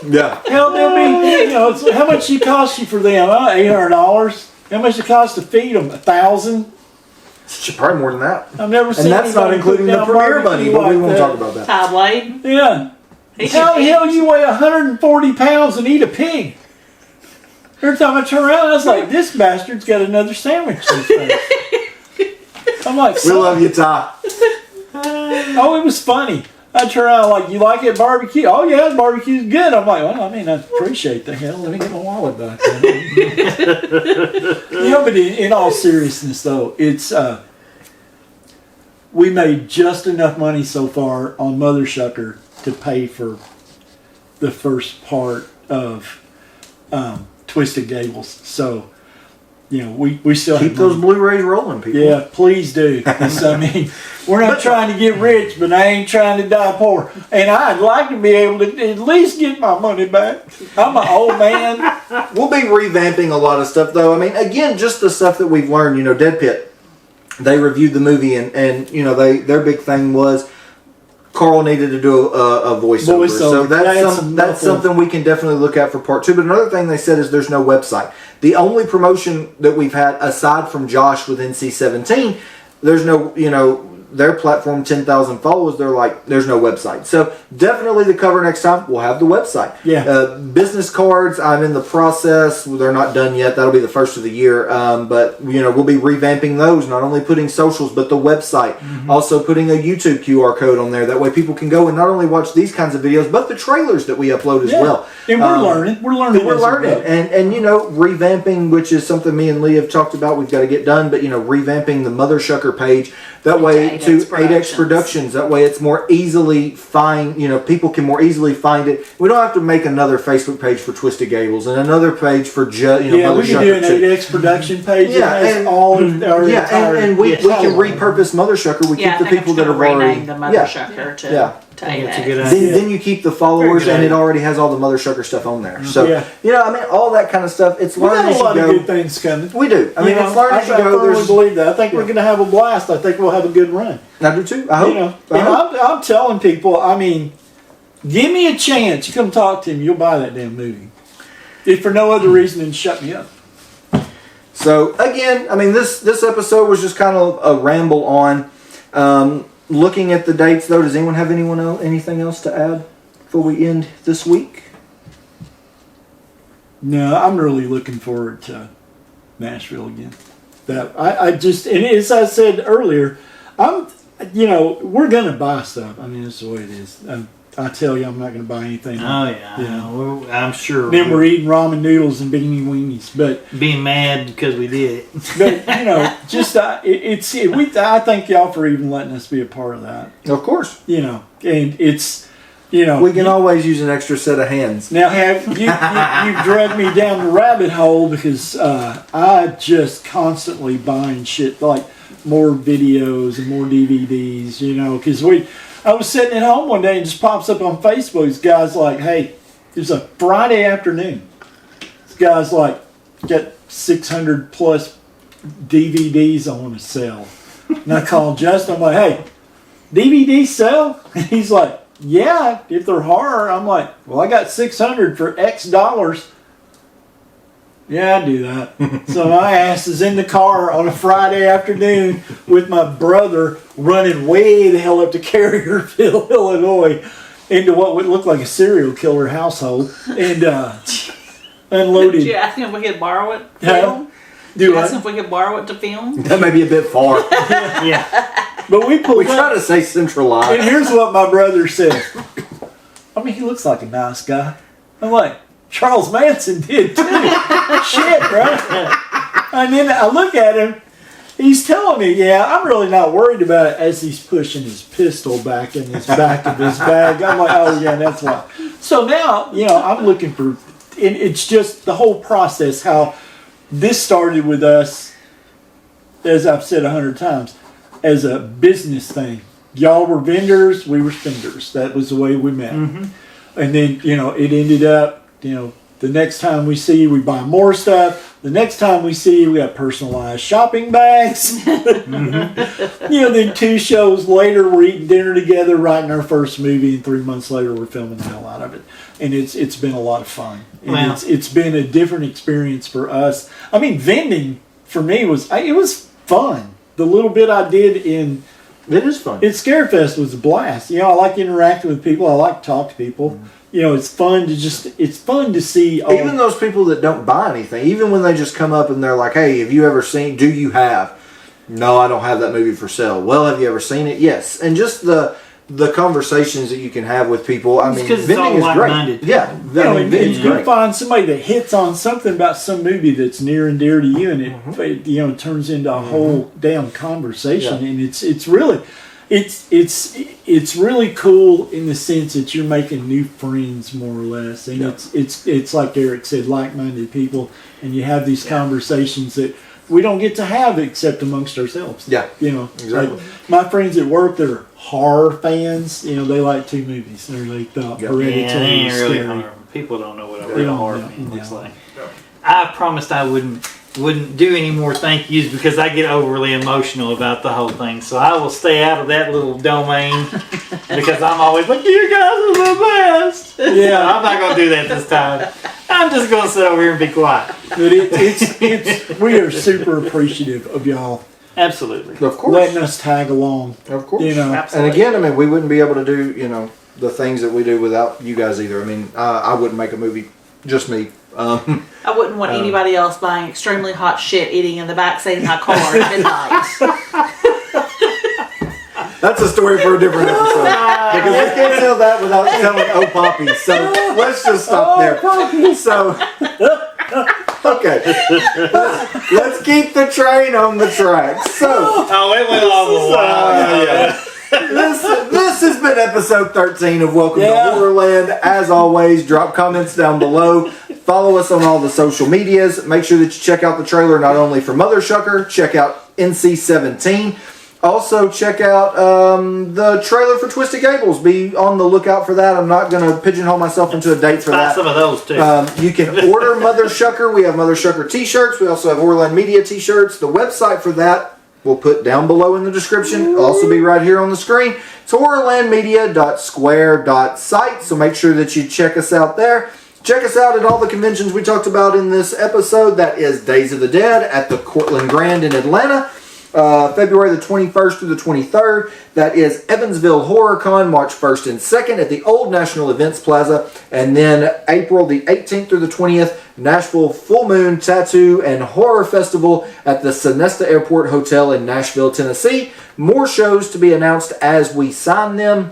Yeah. Hell, they'll be, it's, how much it cost you for them? $800. How much it cost to feed them? $1,000. Probably more than that. I've never seen. And that's not anybody including cook the down premiere barbecue money, but we like won't that. talk about that. Ty Blade. Yeah. He How should the eat. hell you weigh 140 pounds and eat a pig? Every time I turn around, I was like, this bastard's got another sandwich in his face. I'm like, We love you, Ty. oh, it was funny. I turn around like, you like it barbecue? Oh yeah, barbecue's good. I'm like, well, I mean, I appreciate the hell. Let me get my wallet back. But in all seriousness, though, it's we made just enough money so far on Mothershucker to pay for the first part of Twisted Gables. So, we still Keep have those money. Blu-rays rolling, people. Yeah, please do. 'Cause, I mean, we're not trying to get rich, but I ain't trying to die poor. And I'd like to be able to at least get my money back. I'm an old man. We'll be revamping a lot of stuff, though. I mean, again, just the stuff that we've learned. Dead Pit, they reviewed the movie, and their big thing was Carl needed to do a voiceover. So that's something we can definitely look at for part 2. But another thing they said is there's no website. The only promotion that we've had, aside from Josh with NC-17, there's no, their platform, 10,000 followers, they're like, there's no website. So definitely the cover next time, we'll have the website. Yeah. Business cards, I'm in the process. They're not done yet. That'll be the first of the year. But, we'll be revamping those, not only putting socials, but the website. Mm-hmm. Also putting a YouTube QR code on there. That way people can go and not only watch these kinds of videos, but the trailers that we upload as well. And we're learning. We're learning. We're as we learning. go. And revamping, which is something me and Lee have talked about, we've got to get done, but, revamping the Mothershucker page. That way, to 8X Productions. That way it's more easily people can more easily find it. We don't have to make another Facebook page for Twisted Gables and another page for we can do an 8X production page. And we can repurpose Mothershucker. We keep the people that have already the Mothershucker to 8X. That's a good idea. Then you keep the followers, and it already has all the Mothershucker stuff on there. So all that kind of stuff. It's learn as you go. We got a lot of good things coming. We do. I mean, it's learn as you go. I firmly believe that. I think we're going to have a blast. I think we'll have a good run. I do too. I hope. I'm telling people. I mean, give me a chance. You come talk to me, you'll buy that damn movie. If for no other reason than shut me up. So again, I mean, this episode was just kind of a ramble on. Looking at the dates, though, does anyone have anything else to add before we end this week? No, I'm really looking forward to Nashville again. I just, and as I said earlier, we're gonna buy stuff. I mean, that's the way it is. I tell you, I'm not gonna buy anything. Oh yeah, I'm sure. Then we're eating ramen noodles and beanie weenies, but being mad because we did it. But just I thank y'all for even letting us be a part of that. Of course, and it's. We can always use an extra set of hands. Now, you've dragged me down the rabbit hole because I just constantly buying shit like more videos and more DVDs. Because I was sitting at home one day and just pops up on Facebook. This guy's like, "Hey, it's a Friday afternoon. This guy's like, got 600 plus DVDs I want to sell." And I called Justin. I'm like, "Hey, DVD sell?" And he's like, "Yeah, if they're horror." I'm like, "Well, I got 600 for X dollars." Yeah, I do that. So my ass is in the car on a Friday afternoon with my brother running way the hell up to Carrierville, Illinois, into what would look like a serial killer household, and unloading. Did you ask him if we could borrow it to film? Did you ask him if we could borrow it to film? That may be a bit far. Yeah. But we try to say centralized. And here's what my brother says. I mean, he looks like a nice guy. I'm like, Charles Manson did too. Shit, bro. And then I look at him. He's telling me, "Yeah, I'm really not worried about it," as he's pushing his pistol back in his back of his bag. I'm like, "Oh yeah, that's why." So now, I'm looking for, and it's just the whole process. How this started with us, as I've said 100 times, as a business thing. Y'all were vendors, we were spenders. That was the way we met. Mm-hmm. And then, it ended up, the next time we see you, we buy more stuff. The next time we see you, we got personalized shopping bags. Mm-hmm. Then 2 shows later, we're eating dinner together, writing our first movie, and 3 months later, we're filming the hell out of it. And it's been a lot of fun. And wow. It's been a different experience for us. I mean, vending, for me, it was fun. The little bit I did it is fun. Scarefest was a blast. I like interacting with people. I like to talk to people. Mm-hmm. It's fun to see. Even those people that don't buy anything, even when they just come up and they're like, "Hey, have you ever seen, do you have?" "No, I don't have that movie for sale." "Well, have you ever seen it?" "Yes." And just the conversations that you can have with people. I mean, vending is great. Yeah, vending's great. You find somebody that hits on something about some movie that's near and dear to you, and it turns into a whole damn conversation, and it's really. It's really cool in the sense that you're making new friends more or less, and it's like Eric said, like-minded people, and you have these conversations that we don't get to have except amongst ourselves. Yeah, exactly. Like my friends at work that are horror fans, they like 2 movies. They're like Hereditary. Yeah, they ain't really horror. People don't know what a real horror fan looks like. I promised I wouldn't do any more thank yous because I get overly emotional about the whole thing. So I will stay out of that little domain because I'm always like, "You guys are the best." Yeah, I'm not going to do that this time. I'm just going to sit over here and be quiet. But we are super appreciative of y'all. Absolutely. Of course. Letting us tag along. Of course. Absolutely. And again, I mean, we wouldn't be able to do, the things that we do without you guys either. I mean, I wouldn't make a movie, just me. I wouldn't want anybody else buying extremely hot shit eating in the backseat of my car at midnight. That's a story for a different episode. Because we can't tell that without telling Oh Poppy. So let's just stop there. So Okay. Let's keep the train on the tracks. So, Oh, it went off a while. this has been episode 13 of Welcome Yeah. to Horrorland. As always, drop comments down below. Follow us on all the social medias. Make sure that you check out the trailer not only for Mothershucker, check out NC-17. Also, check out the trailer for Twisted Gables. Be on the lookout for that. I'm not going to pigeonhole myself into a date for Buy that. some of those too. You can order Mothershucker. We have Mothershucker t-shirts. We also have Horrorland Media t-shirts. The website for that we'll put down below in the description. It'll also be right here on the screen. It's horrorlandmedia.square.site. So make sure that you check us out there. Check us out at all the conventions we talked about in this episode. That is Days of the Dead at the Cortland Grand in Atlanta. February the 21st through the 23rd. That is Evansville HorrorCon, March 1st and 2nd at the Old National Events Plaza. And then April the 18th through the 20th, Nashville Full Moon Tattoo and Horror Festival at the Sonesta Airport Hotel in Nashville, Tennessee. More shows to be announced as we sign them.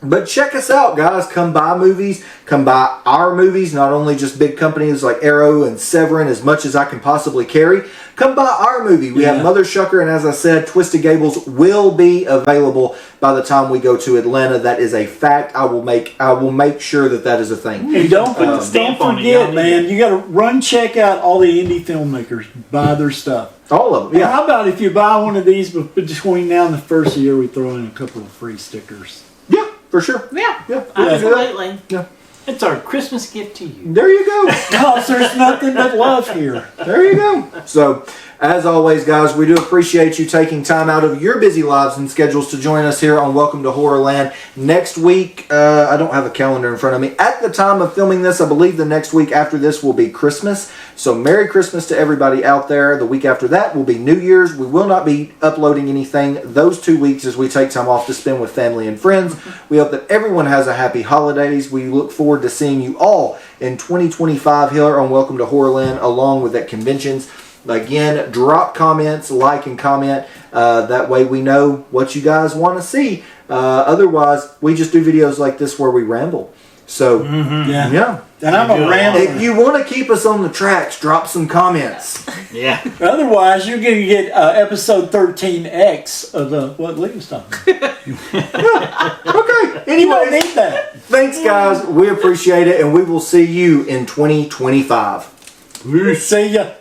But check us out, guys. Come buy movies. Come buy our movies. Not only just big companies like Arrow and Severin, as much as I can possibly carry. Come buy our movie. We have Mothershucker, and as I said, Twisted Gables will be available by the time we go to Atlanta. That is a fact. I will make sure that is a thing. And don't stamp on it, forget, y'all. man, you got to check out all the indie filmmakers. Buy their stuff. All of them. And Yeah. how about if you buy one of these between now and the first of the year, we throw in a couple of free stickers. Yeah, for sure. Yeah, Yeah. absolutely. It's our Christmas gift to you. There you go. Because there's nothing but love here. There you go. So, as always, guys, we do appreciate you taking time out of your busy lives and schedules to join us here on Welcome to Horrorland. Next week, I don't have a calendar in front of me. At the time of filming this, I believe the next week after this will be Christmas. So, Merry Christmas to everybody out there. The week after that will be New Year's. We will not be uploading anything those 2 weeks as we take time off to spend with family and friends. We hope that everyone has a happy holidays. We look forward to seeing you all in 2025 here on Welcome to Horrorland, along with at conventions. Again, drop comments, like and comment. That way we know what you guys want to see. Otherwise, we just do videos like this where we ramble. So, yeah. And I'm a rambler. If you want to keep us on the tracks, drop some comments. Yeah. Otherwise, you're going to get episode 13X of what Lee was talking about. Okay. You don't Anyways, need that. thanks, guys. We appreciate it, and we will see you in 2025. See ya.